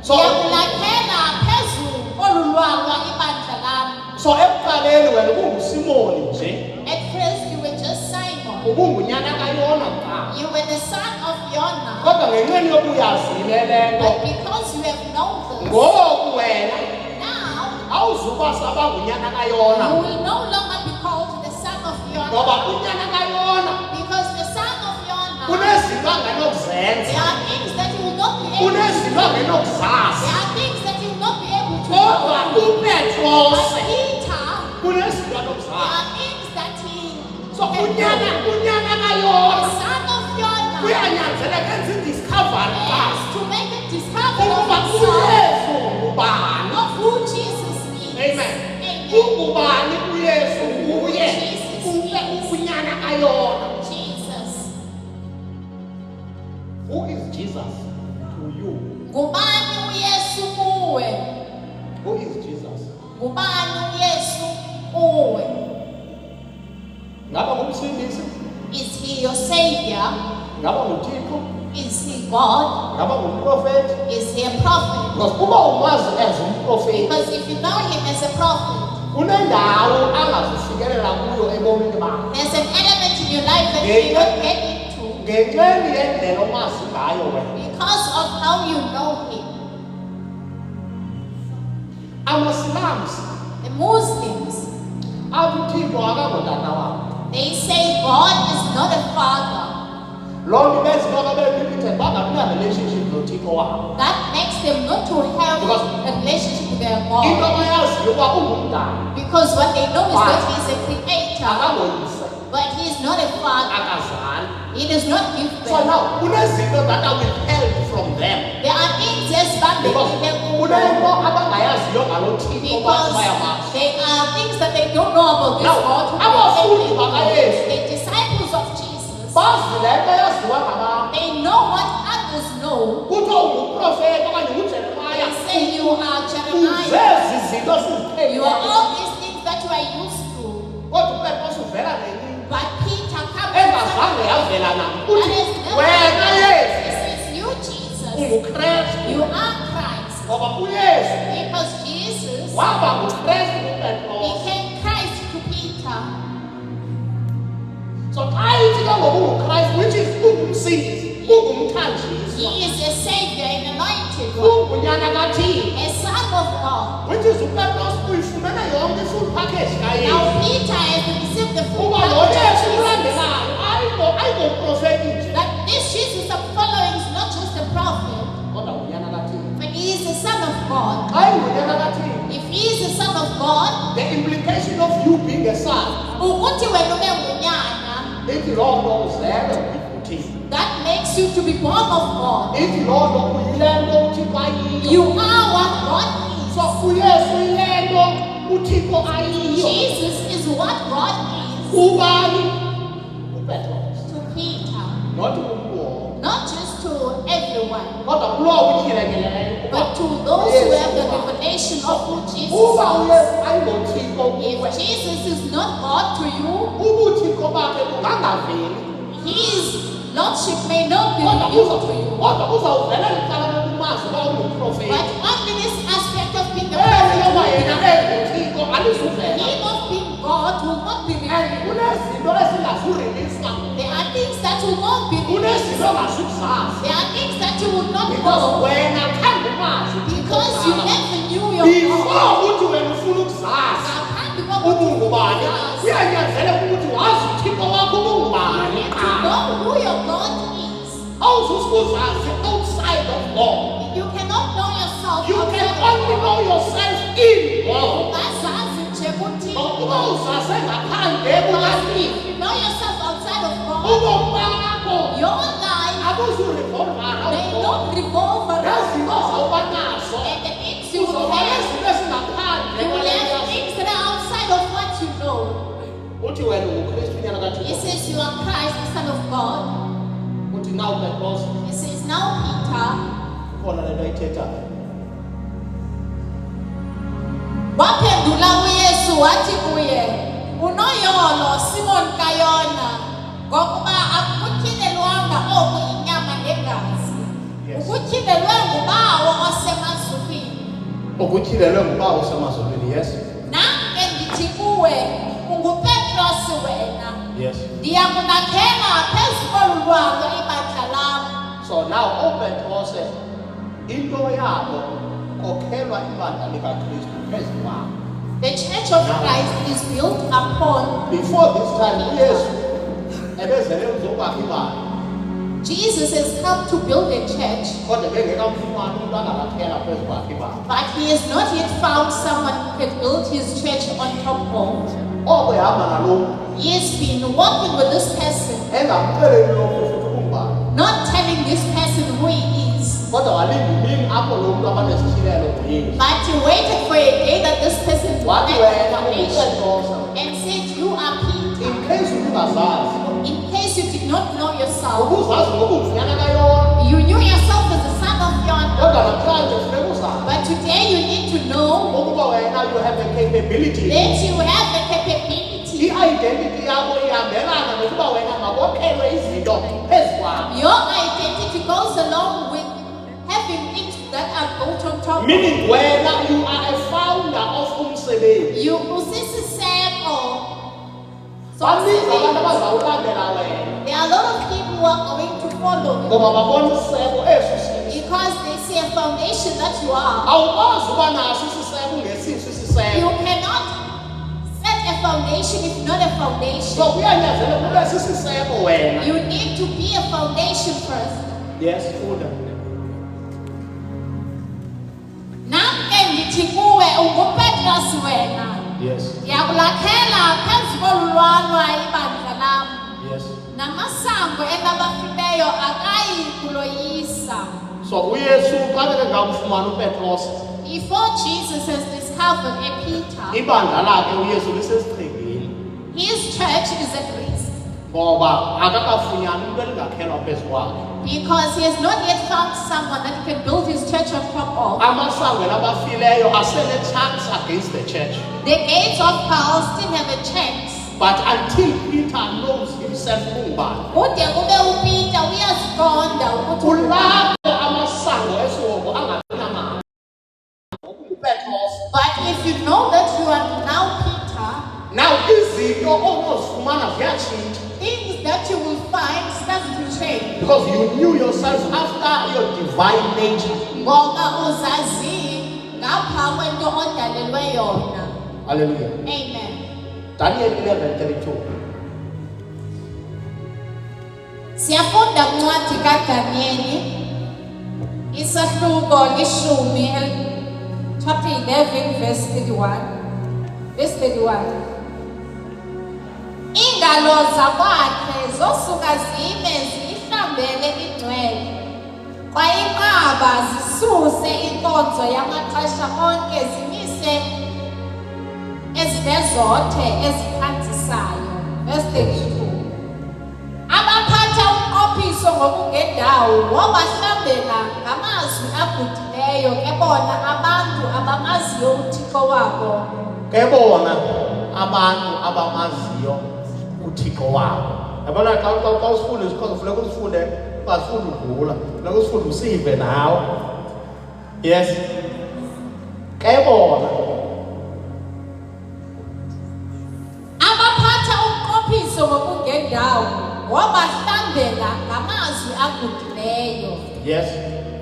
So- Ndiyakulakhela phezu kolu lwalwa ibandla lam. So ekuqaleni wena ubunguSimoni nje, At first you were just Simon. ubungunyana kaYona kuqala. You were the son of Jonah. Kodwa ngenxeni yokuyazile le nto, But because you have known this, ngoku wena now awuzuba sabangunyana kaYona. you will no longer be called the son of Ngoba Jonah. unyana kaYona Because the son of Jonah, unezinto angenokuzenza, there are things that you will not be able to unezinto do. angenokuzazi. There are things that you will not be able to Kodwa do. uPetros But Peter, unezinto there anokuzazi. are things that he So can do. unyana The kaYona son of Jonah kuyanyanzeleka enze i-discovery is first to make a discovery of ukuba himself, uYesu ngubani. of who Jesus is. Amen. Amen. Ungubani uYesu nguye unyana kaYona. Jesus. Who is Jesus to you? Ngubani uYesu kuwe? Who is Jesus? Ngubani uYesu kuwe? Ngaba ngumsindisi? Is he your savior? Ngaba nguThixo? Is he God? Ngaba ngumprofeti? Is he a prophet? Because uba umazi as umprofeti, Because if you know him as a prophet, unendawo angazifikelela kuyo ebomini bakhe. there's an element in your life that you don't get into Ngenxeni yendlela omazi ngayo wena. because of how you know him. AmaSilamsi The Muslims, athi uThixo akangotata wabo. they say God is not a father. Loo nto ibenza into abe limited bangabi na-relationship noThixo wabo. That makes them not to have a relationship with their Into God. abayaziyo uba ungumdali, Because what they know is that he is a creator, akangoyise, but he is not a father. akazali. He does not give So birth. now kunezinto that are withheld from them There are things yes, but because kunento abangayaziyo ngalo Thixo bathi because bayamazi. they are things that they don't know about this Now, God. who abafundi created bakaYesu them. The disciples of Jesus, bazi le nto yaziwa ngabantu. they know what others know. Kuthiwa ungumprofeti okanye uJeremaya, They say you are Jeremiah. uzezi zinto You sizipheleleyo. are all these things that you are used to. Kodwa uPetros uvela nenye But Peter comes engazange yavela nam. that Uthi is never wena Yesu This is you, Jesus. unguKristu. You are Christ. Ngoba uYesu Because Jesus waba nguKristu kuPetros. became Christ to Peter. So xa ithi ke ngoku ungukristu, which is ungumsindisi, ungumthanjisi, He is a savior and anointed one, ungunyana kaThixo, a son of God. which is uPetros uyifumene yonke i-full package kaYesu. Now Peter has received the full Uba lo package Yesu of Jesus. ulandelayo ayingomprofeti nje, That this Jesus I'm following is not just a prophet, kodwa ngunyana kaThixo. but he is the son of God. Xa ingunyana kaThixo, If he is the son of God, the implication of you being a son, ukuthi wena ube ngunyana, ithi loo nto uzelwe nguThixo. that makes you to be born of God. Ithi loo nto uyile nto uThixo ayiyo. You are what God is. So uYesu yile nto uThixo ayiyo. Jesus is what God is Ubani? uPetros. to Peter, Not kumntu wonke. not just to everyone, Kodwa kuloo utyhilekeleleyo ukuba but to those who have the revelation of who Jesus uba is. uYesu ayingoThixo kuwe, If Jesus is not God to you, ubuthixo bakhe bungangaveli, his lordship may not be kodwa revealed to you. kodwa uzawuvela licala lokumazi uba ungumprofeti. But only this aspect of being the Eli yoba prophet, yena enguThixo alizuvela. him of being God will not be And revealed. kunezinto ezingazureliswa, There are things that will not be revealed. kunezinto ongazuzazi. There are things that you will not Because know wena khange umazi because you uThixo never knew your before God. uthi wena ufuna ukuzazi I can't become what you ubungubani, want. kuyanyanzeleka ukuthi wazi uThixo wakho ubungubani You kuqala. know who your God is. Awuzukuzazi outside of God. You cannot know yourself. You can outside of only God. know yourself in God. Ungazazi nje kuThixo. Ngokuba uzaze ngaphandle Because kukaThixo, if you know yourself outside of God, ubomi bakho Your life abuzurevolva may not revolve around nezinto God. zawubanazo And the things you will uzoba have, nezinto ezingaphandle you will have kwaleyo. things that are outside of what you know. Uthi wena ungukristu unyana He kathixo says you are Christ, the Son of God. uthi now Petros He says now Peter. khona lento ayithethayo. Waphendula uYesu wathi kuye, unoyolo Simon Kayona, ngokuba akutyhilelwanga oku inyama negazi, Yes. ukutyhilelwe nguBawo osemazulwini. Ukutyhilelwe nguBawo osemazulwini. Yes. Nam ke ndithi kuwe, unguPetros wena, Yes. ndiyakunakhela phezu kolu lwalo ibandla lam. So now uPetros into yabo kokhelwa ibandla likaKristu phezu kwabo. The church of Christ is built upon. Before this time uYesu ebezele uzokwakha ibandla Jesus has come to build a church, kodwa bengekamfumani umuntu angakakhela phezu kwakhe ibandla. but he has not yet found someone who can build his church on top of. Oko ehamba nalo He has been walking with this person, engamxeleli lo mntu futhi ungubani. not telling this person who he is, Kodwa walinda imini apho lo mntu abanesishiyelo nguYesu. but he waited for a day that this person would Wathi get wena information uPetros and said, you are Peter. in case ungazazi In case you did not know yourself, ubuzazi ngokuvunyana kaYona you knew yourself as the son of John, kodwa namhlanje funeka uzazi but today you need to know ukuba wena you have a capability. that you have the capability. I-identity yakho ihambelana nokuba wena mabokhelwe izinto phezu kwakho. Your identity goes along with having things that are built on top. Meaning wena you are a founder of umsebenzi. You usisiseko. So Baninzi abantu abazawulandela wena there are a lot of people who are going to follow you ngoba babona isiseko esi siso. because they see a foundation that you are. Awukwazi uba naso isiseko ungesiso You isiseko. cannot set a foundation if not a So foundation. kuyanyanzeleka ube sisiseko wena. You need to be a foundation first. Yes, funda. Nam ke ndithi kuwe unguPetros wena. Yes, Ndiyakulakhela phezu kolu lwalwa ibandla lam. yes. Namasango enabafileyo akayi kuloyisa. So uYesu xa bengamfumana uPetros, Before Jesus has discovered a Peter, ibandla lakhe uYesu lisesichengeni his church is at risk ngoba akakafunyani umntu elingakhelwa phezu kwakhe. because he has not yet found someone that can build his church on top of. Amasango enabafileyo asene-chance against the church. The gates of hell still have a chance. But until Peter knows himself ungubani, Ude kube uPeter uyaziqonda ukuthi kulapho amasango esihogo angabinamali. UPetros, but if you know that you are now Peter, now izinto onozifumana ziyatshintsha things that you will find start to change. because you knew yourself after your divine nature. Ngoba uzazi ngapha kwento odalelwe yona. Hallelujah. Amen. Daniel 11:32. Siyafunda kuncwadi kaDanieli isahluko lishumi chapter 11 verse 31. Verse 31. Ingalo zakwakhe zosuka zime zihlambele ingcwele. Kwayinqaba zisuse inkonzo yamaxesha onke zimise ezinezothe ezikhanzisayo. Verse 32. Abaphatha umqophiso ngokungendawo wabahlambela ngamazwi agudileyo ke bona abantu abamaziyo uThixo wabo. Ke bona abantu abamaziyo uThixo wabo. Yabona xa usifunda isikhozo funeka usifunde ungasifundi udlula. Funeka usifunde usive nawe. Yes. Ke bona Abaphatha umqophiso ngokungendawo wabahlambela ngamazwi agudileyo. yes.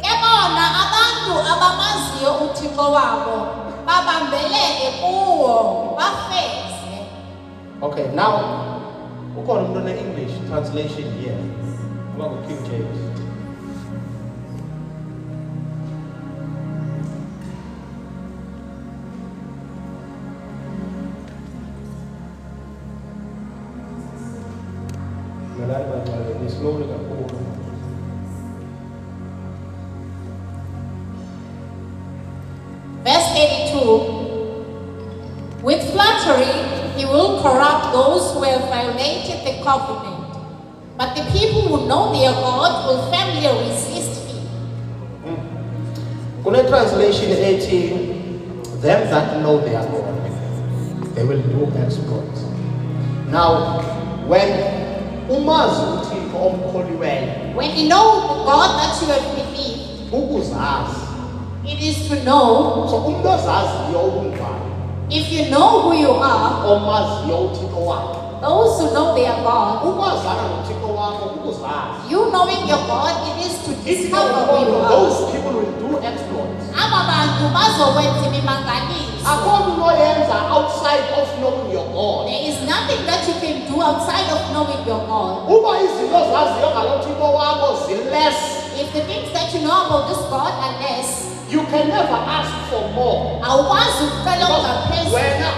Ke bona abantu abamaziyo uThixo wabo babambelele kuwo bafeze. Okay, now ukhona umuntu one-English translation here. About King James. Melhor slowly kakhulu. Verse 82. With flattery, he will corrupt those who have violated the covenant. But the people who know their God will firmly resist him. Kune translation 18, them that know their God, they will do exploits. Now, when umazi uThixo omkholiweyo, When you know the God that you have believed, ukuzazi. it is to know. So umuntu ozaziyo ubungcwali, If you know who you are, omaziyo uThixo wakhe. those who know their God, Ukwazana noThixo wakho ukuzazi. you knowing your God, it is to If you discover who you know, are. those people will do exploits. Aba bantu bazokwenza imimangaliso. Akho nto oyenza outside of knowing your God. There is nothing that you can do outside of knowing your God. Uba izinto ozaziyo ngalo Thixo wakho zi-less, If the things that you know about this God are less, you can never ask for more. awukwazi ukucela Because ongaphezulu. wena,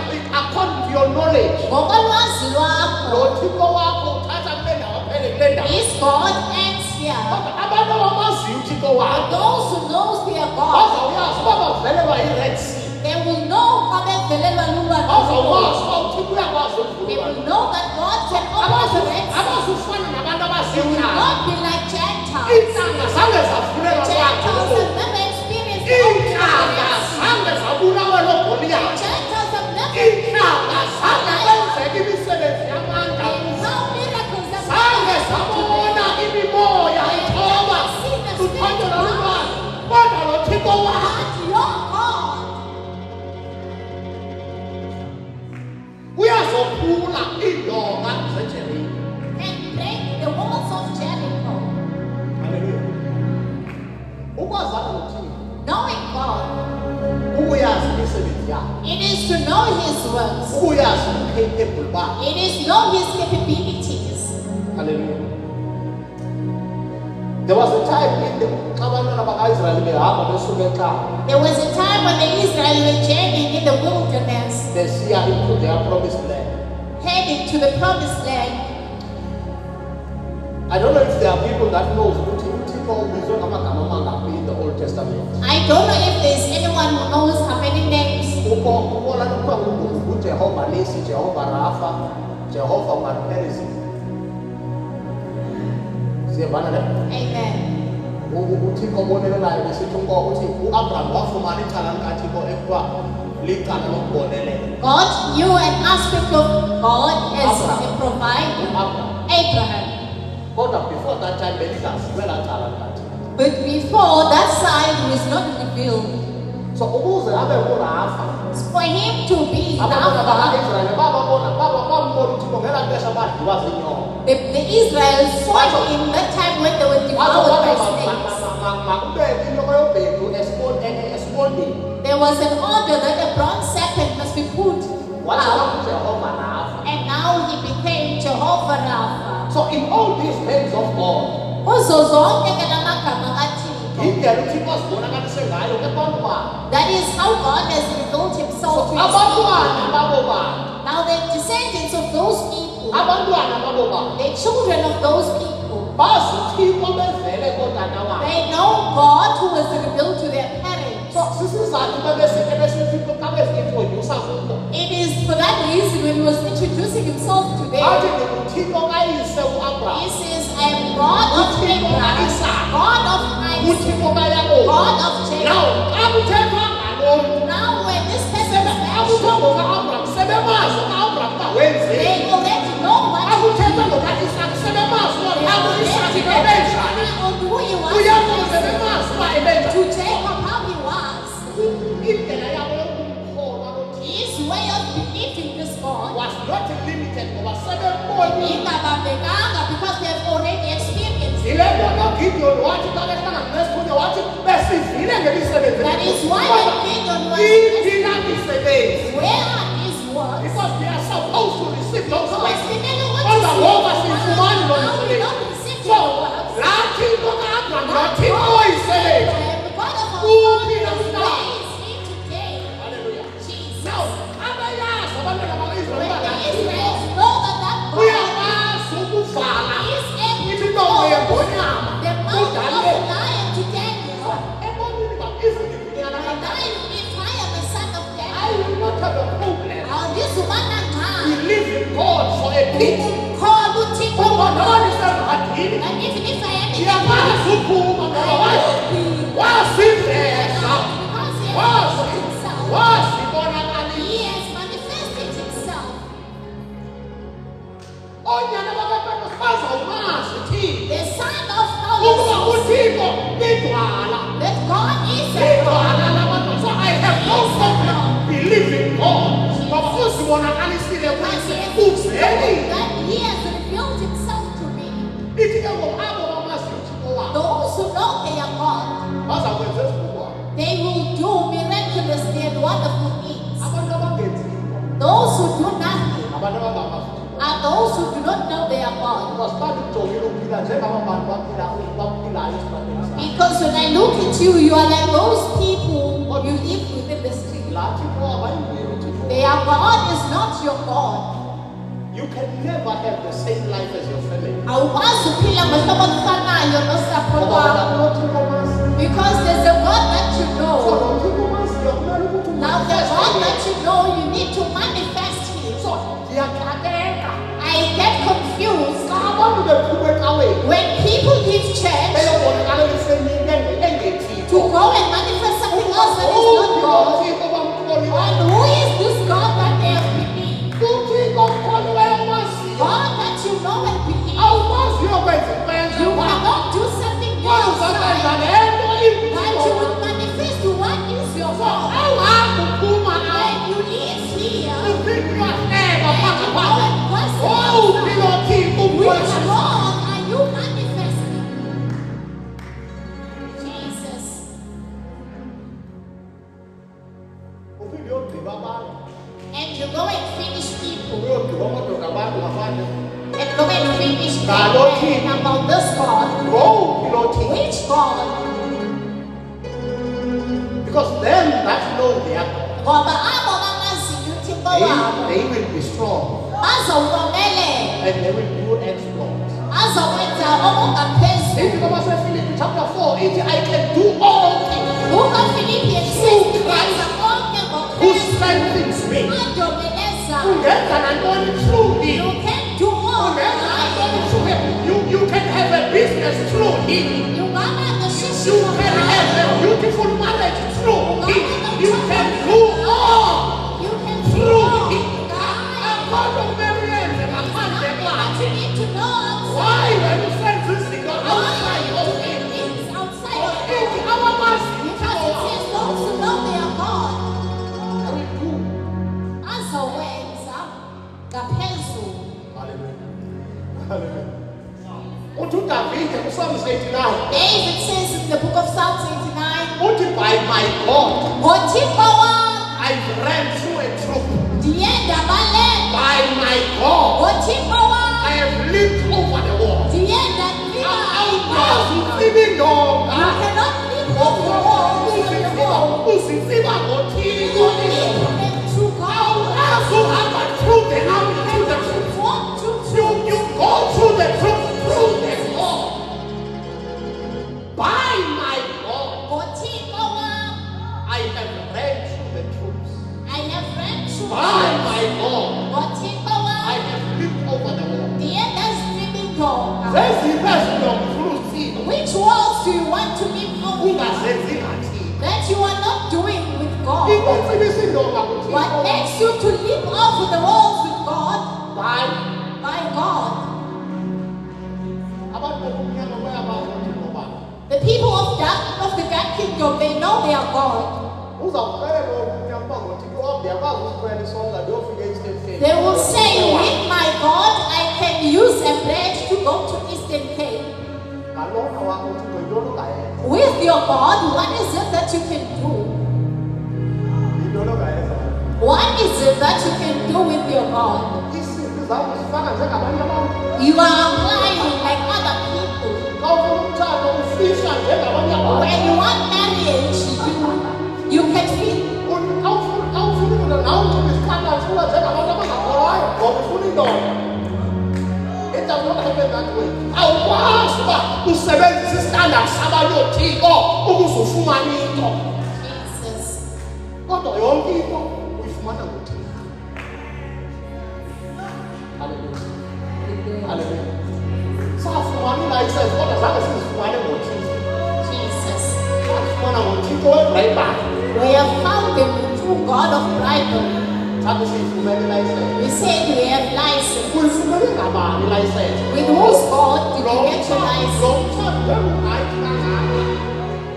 according to your knowledge, Ngokolwazi lwakho, lo Thixo wakho uthatha kule ndawo aphele kule ndawo. this God ends here. Kodwa abantu abamaziyo uThixo wakho Those who knows their God, bazawuyazi uba bavelelwa yi-Red Sea. they will know xa bevelelwa lulwana Bazawumazi lolu. uba uThixo uyakwazi They ukuvula. will know that God can open the Red Sea. Abazufana nabantu They will abasekhaya. not be like Gentiles. Iintlanga zange zavulelwa Gentiles kwakho. have never experienced the Iintlanga Red Sea. zange zabulawa noGoliath. Gentiles have never Iintlanga zange experienced kwenzeka imisebenzi yamandla. how miracles have Zange happened zabona today. imimoya ithoba luthonyela lulwana. Kodwa lo Thixo wakho But your God uyazophula iindonga zeJeriko. can break the walls of Jericho. Hallelujah. Ukwazana noThixo Knowing God, ukuyazi imisebenzi yakhe. it is to know His works. Ukuyazi ubucapable bakhe. It is know His capabilities. Hallelujah. There was a time in the xa abantwana baka-Israyeli behamba besuka eXaba There was a time when the Israelites were journeying in the wilderness, besiya into their promised land. heading to the promised land. I don't know if there are people that knows ukuthi uThixo ubizwe ngamagama amangaphi in the Old Testament. I don't know if there's anyone who knows how many names. Kukho laa nto kuthiwa nguJehova Nisi, Jehova Rafa, Jehova Maperisi. Siyebana ne? Amen. uThixo obonelelayo besithi uthi uAbraham wafumana icala likaThixo ekuthiwa licala lokubonelela. God knew an aspect of God as Abraham. a provider. uAbraham. Abraham. Kodwa before that time belizaziwe laa cala likaThixo. But before that side was not revealed. So ukuze abe nguRafa, For him to be abantwana Rafa, baka-Israyeli bambona uThixo ngelaa xesha badliwa ziinyongo. the Israelites saw him that time when they were devoured by snakes. Makubekho into yobhedu esipondeni. There was an order that a bronze serpent must be put Wathi out, wakuJehova Rafa. and now he became Jehovah Rapha. So in all these names of God, Kuzo zonke ke la magama kaThixo. yindlela uThixo azibonakalise ngayo ebantwana. That is how God has revealed himself to his Abantwana people. babo bantu, Now the descendants of those people, abantwana babo bantu, the children of those people, bazi uThixo bevele kootata wabo. they know God who was revealed to their parents. So sisizathu bebesithi xa bezintrodusa kubo. It is for that reason when he was introducing himself to Athi them, ndinguThixo kayise uAbraham, he says, I am God of Abraham, God of Isaac, uThixo kaYakobi. God of Jacob. Now xa kuthethwa ngalo mntu, Now when this person is xa kuthiwa mentioned, ngokaAbraham sebemazi uAbraham uba wenzeni. they already know what Xa he kuthethwa did. ngokaIsaki sebemazi uba They phambi already Isaki know bebenjani. on who he was. uYakobi sebemazi uba ebenjani. To Jacob how he was. Indlela yabo yokumkholwa loThixo His way of believing this God was not limited ngoba sebembonile. ingabambekanga because they have already experienced it. Yile nto kaGideon wathi xa behlangana nesithunywa wathi besivile ngemisebenzi. That is why when Gideon was Iphi laa misebenzi? where are his works? Because we are supposed to receive those So works. we didn't want Kodwa to ngoba see siyifumani loo now we misebenzi. don't receive So your works. laa Thixo kaAbraham laa That Thixo God oyisebenzi. the God of our Uphi fathers namhlanje? raised him today. Hallelujah. Jesus. Now, abayazi abantwana When bakaIsrayeli the bakaThixo Israelites know that that God uyakwazi ukuvala is able to imilomo pit. Call uThixo Ngoba noma ngoba nisevadini, and even if I am in the iyakwazi uphuma ngoba wasiveza, because he has shown himself. wasibonakalisa. He has manifested himself. Onyana bakaPetros bazawumazi thina The son of ukuba Moses, uThixo lidwala. that God is a Lidwala God. labantu. So I have no problem believing God. Ngoba uzibonakalisile kwase uzeli. That he has revealed himself to me. Ithi ke ngoba abo bamaziyo uThixo wabo Those who know their God, bazakwenza ezibukwayo. they will do miraculously and wonderful things. Abantu abangenzi into, Those who do nothing abantu abangamazi uThixo. are those who do not know their God. Because xa ndikujongile uphila njengaba bantu baphilayo esitrateni sakhe. Because when I look at you, you are like those people you live within the street. Laa Thixo abayinguye uThixo. Their God is not your God. You can never have the same life as your family. Awukwazi uphila ngohlobo olufanayo nosapho Ngoba lwakho. wena unothixo omaziyo. Because there's a God that you So know. lo Thixo omaziyo kumele ukuthi Now the umanifeste God yena. that you know, you need to manifest Him. So ndiyaxakeka I get confused xa abantu bephuma ecaweni when people leave church beyobonakalisa to engethixo. go and manifest something else that is not God. uThixo bamkholiweyo. And who is this God that they have believed? uThixo omkholiweyo omaziyo. God that you know and believe. Awukwaziyo ukwenza ukwenza You kwakho. cannot do something Kodwa uzakwenza outside. le nto But you imkhulu. would manifest what is your So God. awuhakuphuma When apha. you live here, Uphinde uyahleka phakathi go kwakho. and question Oh, yourself. Thixo Thixo Which umkhulu. God are you manifesting? Jesus. Uphinde uyogqiba abantu. And you go and finish people. Uyogqiba amadoda abantu ngaphandle. And go and finish Ngalo people Thixo. about this God. Ngowu Thixo Thixo. Which God? Because them that know their God, Ngoba abo bamaziyo uThixo wabo they will be strong bazawulomelela, and they will do exploits. bazakwenza okungaphezulu. Ithi ngoba seFilipi chapter 4 ithi I can do all things UkaFilipi says ngenza konke who ngoKristu strengthens me. andomeleza. Ungenza nantoni through him. You can do all Ungenza nantoni things. through him. You can have a business through him. Ungaba You noshishino can have a lwakho. beautiful marriage through him. You can do all You can do through all. him. God, Akho nto uyenze ngaphandle but kwakhe. you need to know outside. Why when you sense this thing Why outside you of do him? things outside of Ithi God? abamaziyo Because it says those who know their God they will do. azowenza ngaphezulu. Uthi uDavide kuPsalms 89 David says in the book of Psalms 89, uthi by my God ngoThixo wam I've ran through a troop. ndiye ndabaleka, By my God ngoThixo wam I have leaped over the wall. ndiye ndadlula Awukwazi ibanga. utsiba indonga. You cannot leap over the walls of your wall. Uzitsiba ngoThixo. You leap into God. Awukwazi uhamba through the army, through the troop. Walk to You go through the troop, through the wall. By my God ngoThixo wam I have ran through the troops. I have ran through By walls. my God ngoThixo I wam have leaped over the wall. ndiye ndazilima indonga. Zeziphi ezinomkhuluziyo Which walls do you want to leap over ungazenzi ngathini? that you are not doing with God? Ikutsibisa indonga What kuThixo. makes you to leap over the walls with God? By By God. abantu bekumnyama bayabazi uThixo babo. The people of the God kingdom, they know their God. Uzawuxelela omnyama uba ngoThixo wam ndiyakwazi usikhwela isonka ndiyofika e-Eastern Cape. They will say, with my God, I can use a bread to go to Eastern Cape. Ngalona wakho uThixo yintoni ongayenza? With your God, what is it that you can do? Yintoni ongayenza? What is it that you can do with your God? Izinto zakho zifana njengabanye abantu. You are applying like other people. Xa ufuna umtshato ufisha njengabanye abantu. When you want marriage, you can feel. Xa ufuna indoda nawe ucima isikhandla ufuna njengabantu abangakholwayo ngoba ufuna indoda. It does not happen that way. Awukwazi uba usebenzise isitandard sabanoothixo ukuze ufumane into. Jesus. Kodwa yonke into uyifumana ngothixo. Hallelujah. Hallelujah. Safumana ilayisensi kodwa zange sizifumane ngothixo. Jesus. Safumana ngothixo weBhayibhile. We have found the true God of Bible. Zange siyifumene ilayisensi. We said we have license. Uyifumene ngabani ilayisensi? With whose God did you get your Lo license? mthetho ungayithi kangaka.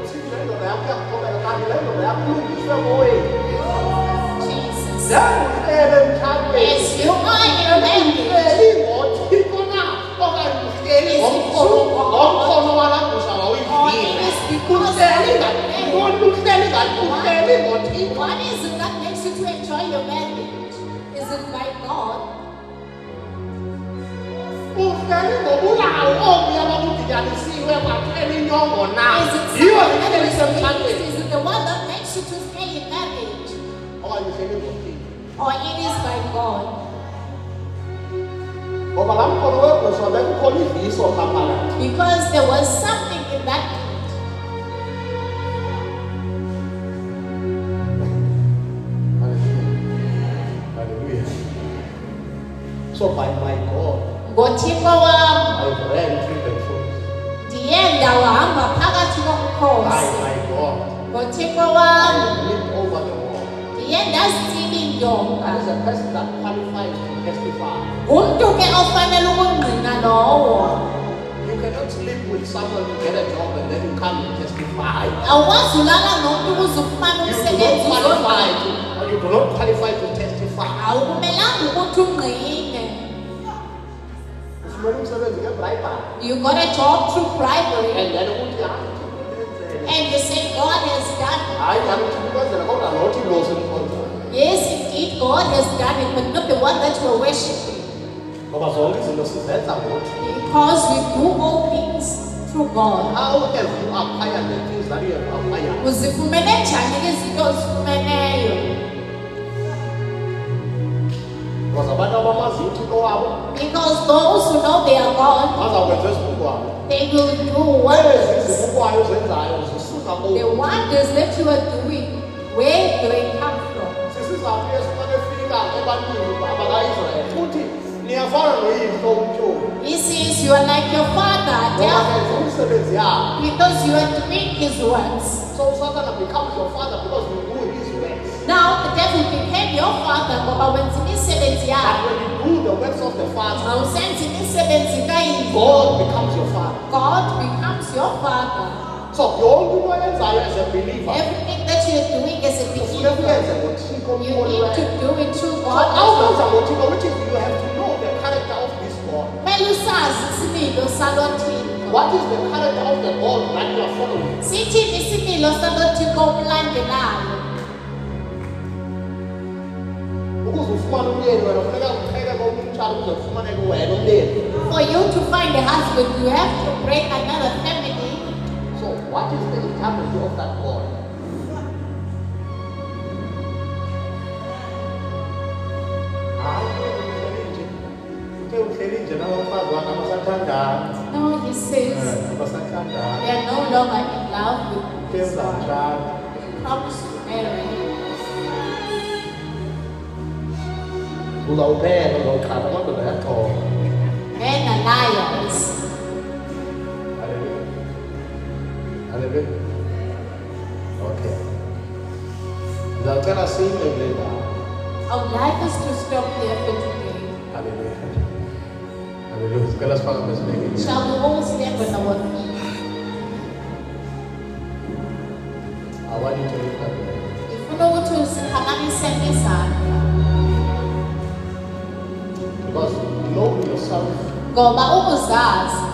Sithi le ndoda yakho iyakuthobela kanti le ndoda yakho ilungiswe ngowenu. Jesus. Uhlele emthathweni. Yes, you are in a marriage. Uhleli ngothixo na okanye uhleli ngomkhono walagusha Or wawuyivile. it is because Uhleli you ngani? are married. Uhleli ngani? Uhleli ngothixo. What is it that makes you to enjoy your marriage? Is it by God? Uhleli ngobulawo obuya babudinyanisiwe kwaphela inyongo na. Is it Yiyo something that ihleli is semthathweni. Is it the one that makes you to stay in marriage? Okanye uhleli ngothixo. Or it is by God? Ngoba laa mkhono wegusha bekukhona iviso phaa phakathi. Because there was something in that. Hallelujah. So by my God, Ngothixo wam, I ran through the truth. ndiye ndawahamba phakathi By komkhosi. my God, Ngothixo wam, I leaped over the wall. ndiye ndazityiba iindonga. That is a person that qualifies to testify. Umntu ke ofanele ukungqina lowo. You cannot sleep with someone to get a job and then you come and testify. Awukwazi ulala nomntu ukuze ufumane You do umsebenzi not qualify uzonwabela. or you do not qualify to testify. Awukumelanga ukuthi ungqine. Ufumene umsebenzi ngeBhayibhile. You got a job through bribery And then uthi hayi uthixo and you say God has done it. hayi hayi uthixo kwenzela kodwa nothi lo semkhonza. Yes, indeed, God has done it, but not the one that you are worshiping. Ngoba zonke izinto sizenza ngothi. Because we do all things through God. How have you acquired the things that you have acquired? Uzifumene njani izinto ozifumeneyo? Because abantu abamaziyo uthixo wabo Because those who know they are God, bazawukwenza esibukwabo. they will do wonders. Ezi zibukwayo zenzayo zisuka The kubo. wonders that you are doing, where do they come from? Sisizathu esifika ebantwini abaka-Israyeli futhi niyafana noyihlo umtyholi. He says you are like your father, Ngoba devil, kenza umsebenzi yabo. because you are doing his works. So Satan becomes your father because you do his works. Now the devil became your father, ngoba wenza imisebenzi But yakhe. when you do the works of the Father, Awusenza imisebenzi kayise. God becomes your father. God becomes your father. So yonke into oyenzayo as a believer, Everything that you are doing as a kufuneka believer, uyenze ngothixo you omkhulu need to wena. do it through So God. awukwenza ngothixo which is you have to know the character of this God. Kumele usazi isimilo salo Thixo. What is the character of the God that you are following? Sithini isimilo salo Thixo omlandelayo? Ukuze ufumane umyeni wena kufuneka uqheke komnye umtshana ukuze kufumaneke wena umyeni. For you to find a husband, you have to break another family. So what is the eternity of that God? Uthe uhleli nje nabafazi wakhe abasathandana. No, he says Abasathandana. they are no longer in love with Uthe this one. uzamtshana. Comes to marry. Uzawuphela uzawuqala amadoda ayaxoka. Men are liars. Hallelujah. Hallelujah. Okay. Ndizawucela sime kule ndawo. I would like us to stop there for today. Hallelujah. Hallelujah. Sicela siphakamise ibeke. Shall we all stand on our feet? I want you to lift up your hands. Ngifuna ukuthi usiphakamise izandla. Because know yourself, Ngoba ukuzazi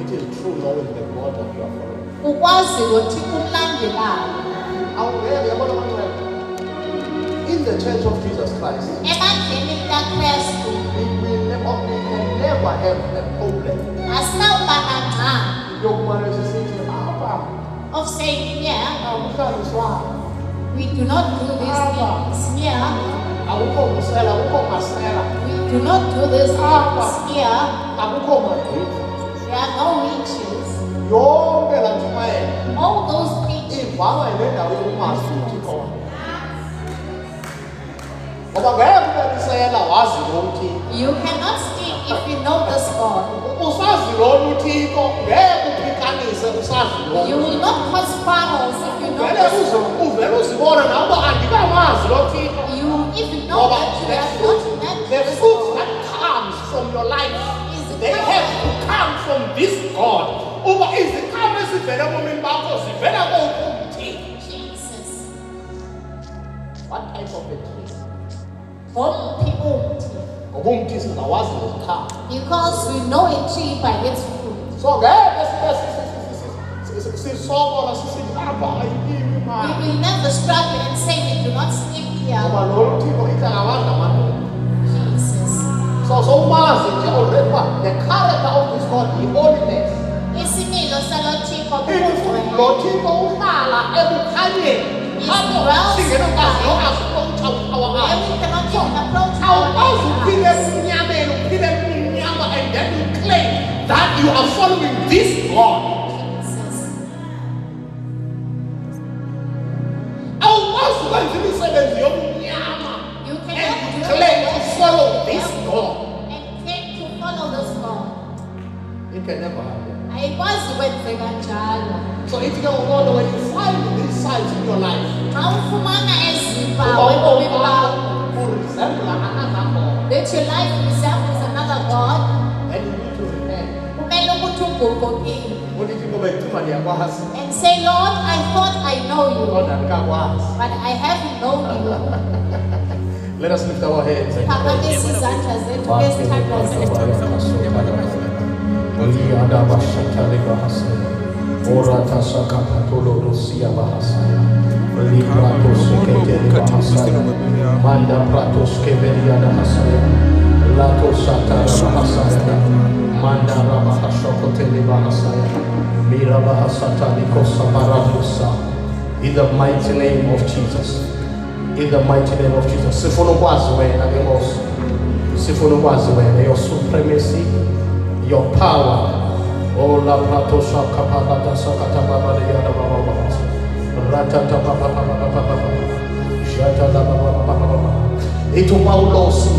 it is true knowing the God that you are following. ukwazi ukuthi umlandelayo. Awungeke yabona abantwana. In the church of Jesus Christ, Ebandleni likaKristu we can never have a problem. asinawuba nangxaki Yokumane sisithi apha of saying, yeah, akuhlaliswanga. we do not do these things here. Akukho kusela, akukho masela. We do not do these things here. Akukho madrigo. There are no witches. Yonke laa ntshumayelo All those preachers, ivalwa yile ndawo yokumazi uThixo wakho. Ngoba ngeke ubalisela wazi lo uThixo. you cannot speak if you know this God. Usazi lolu Thixo ngeke uphikanise usazi lolu. You will not cause quarrels if you know Vele this God. uvele uzibona nawe uba andikamazi lo Thixo. If you know that you have not met The this fruit God, that comes from your life, is they have to come from this God. Uba iziqhamo ezivela ebomini bakho zivela kowuphi uMthixo? Jesus. What type of a tree? Ngomphi umthi? Ngoba umthi singawazi ngeziqhamo. Because we know a tree by its fruit. So ngeke sisokola sisithi apha ayilimi We mali. will never struggle and say we do not sleep here. Ngoba lolu Thixo ithi akawazi amadoda. Jesus. So umazi nje already uba the character of this God, the holiness. Isimilo salo Thixo Ithi futhi bubungcwele. lo Thixo uhlala ebukhanyeni. Apho singenokwazi no-approacha our Where eyes. we cannot even approach Awukwazi our uphile eyes. emnyameni, uphile emnyama, and then you claim that you are following this God. Jesus. Awukwazi ukwenza imisebenzi yobumnyama You and cannot you do claim to what follow you this have God. and claim to follow this God. It can never happen. Ayikwazi kwenzeka njalo. So it's going on when you find these signs in your life. Xa ufumana ezi mpawu ebomini bakho Resemble another God. that your life resembles another God, And you need to repent. kumele ukuthi ugugukile What did you go back to my and say, Lord, I thought I know you, God and God was. but I haven't known you. Let us lift our heads and pray. Phakamisa izandla zethu ngesithandazo. Manda pratos keveria da hasaya, lato satara bahasaya, manda rabahashoko tele bahasaya, mira bahasata likosa baradusa. In the mighty name of Jesus. In the mighty name of Jesus. Sifuna ukwazi wena ke Nkosi. Sifuna ukwazi wena your supremacy, your power. Oh la prato shaka parada sakata baba de yada baba baba. Ratata baba baba baba baba. Shata la baba baba baba. Itu Paulosi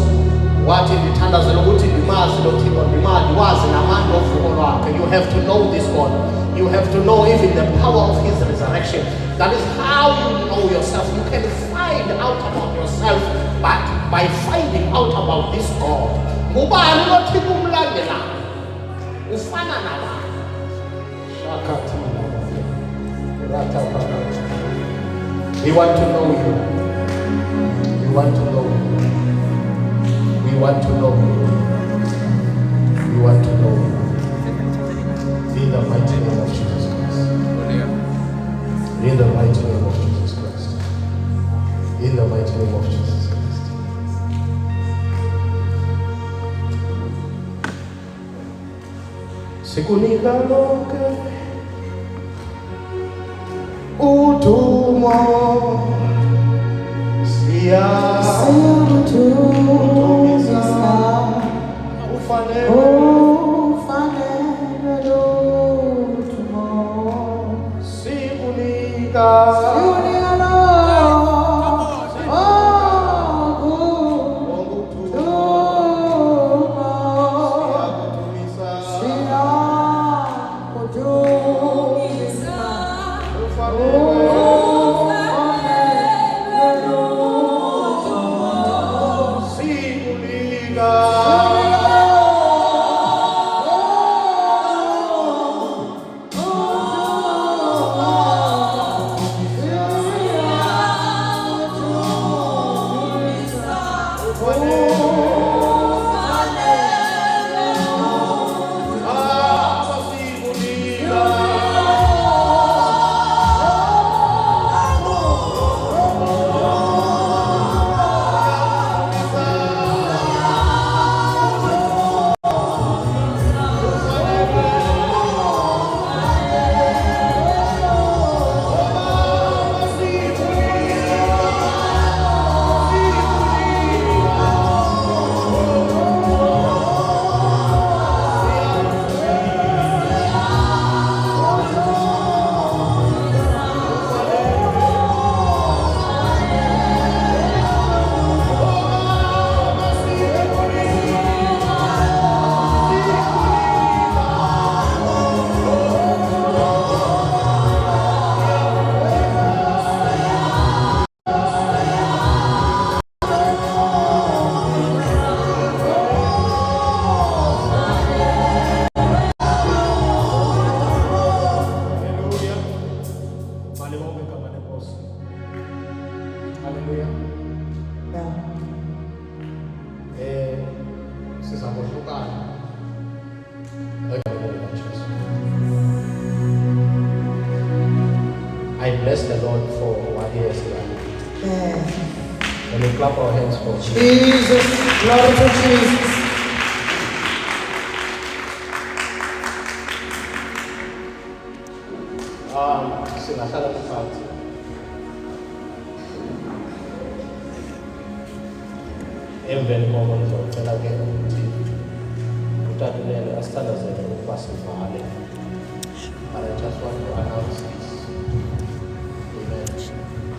wathi ndithandazela ukuthi ndimazi lo Thixo ndimali wazi namandla ovuko lwakhe. You have to know this God. You have to know even the power of his resurrection. That is how you know yourself. You can find out about yourself but by finding out about this God. Ngubani lo Thixo umlandela? Ufana nabani? Shakati. We want to know you. We want to know you. We want to know you. We want to know you. In the mighty name of Jesus Christ. In the mighty name of Jesus Christ. In the mighty name of Jesus Christ. Sikunika lonke udumo siyamthumisa ufanele sikunika igama lenkosi. Hallelujah. Yeah. Sizakohlukana. I bless the Lord for what He has done. Yeah. Can we clap our hands for Jesus? Jesus, glory to Jesus. Singahlala phansi. Emveni koko ngizocela ke ukuthi utatulele asithandazele ukuba sivale. But I just want to announce this. Amen.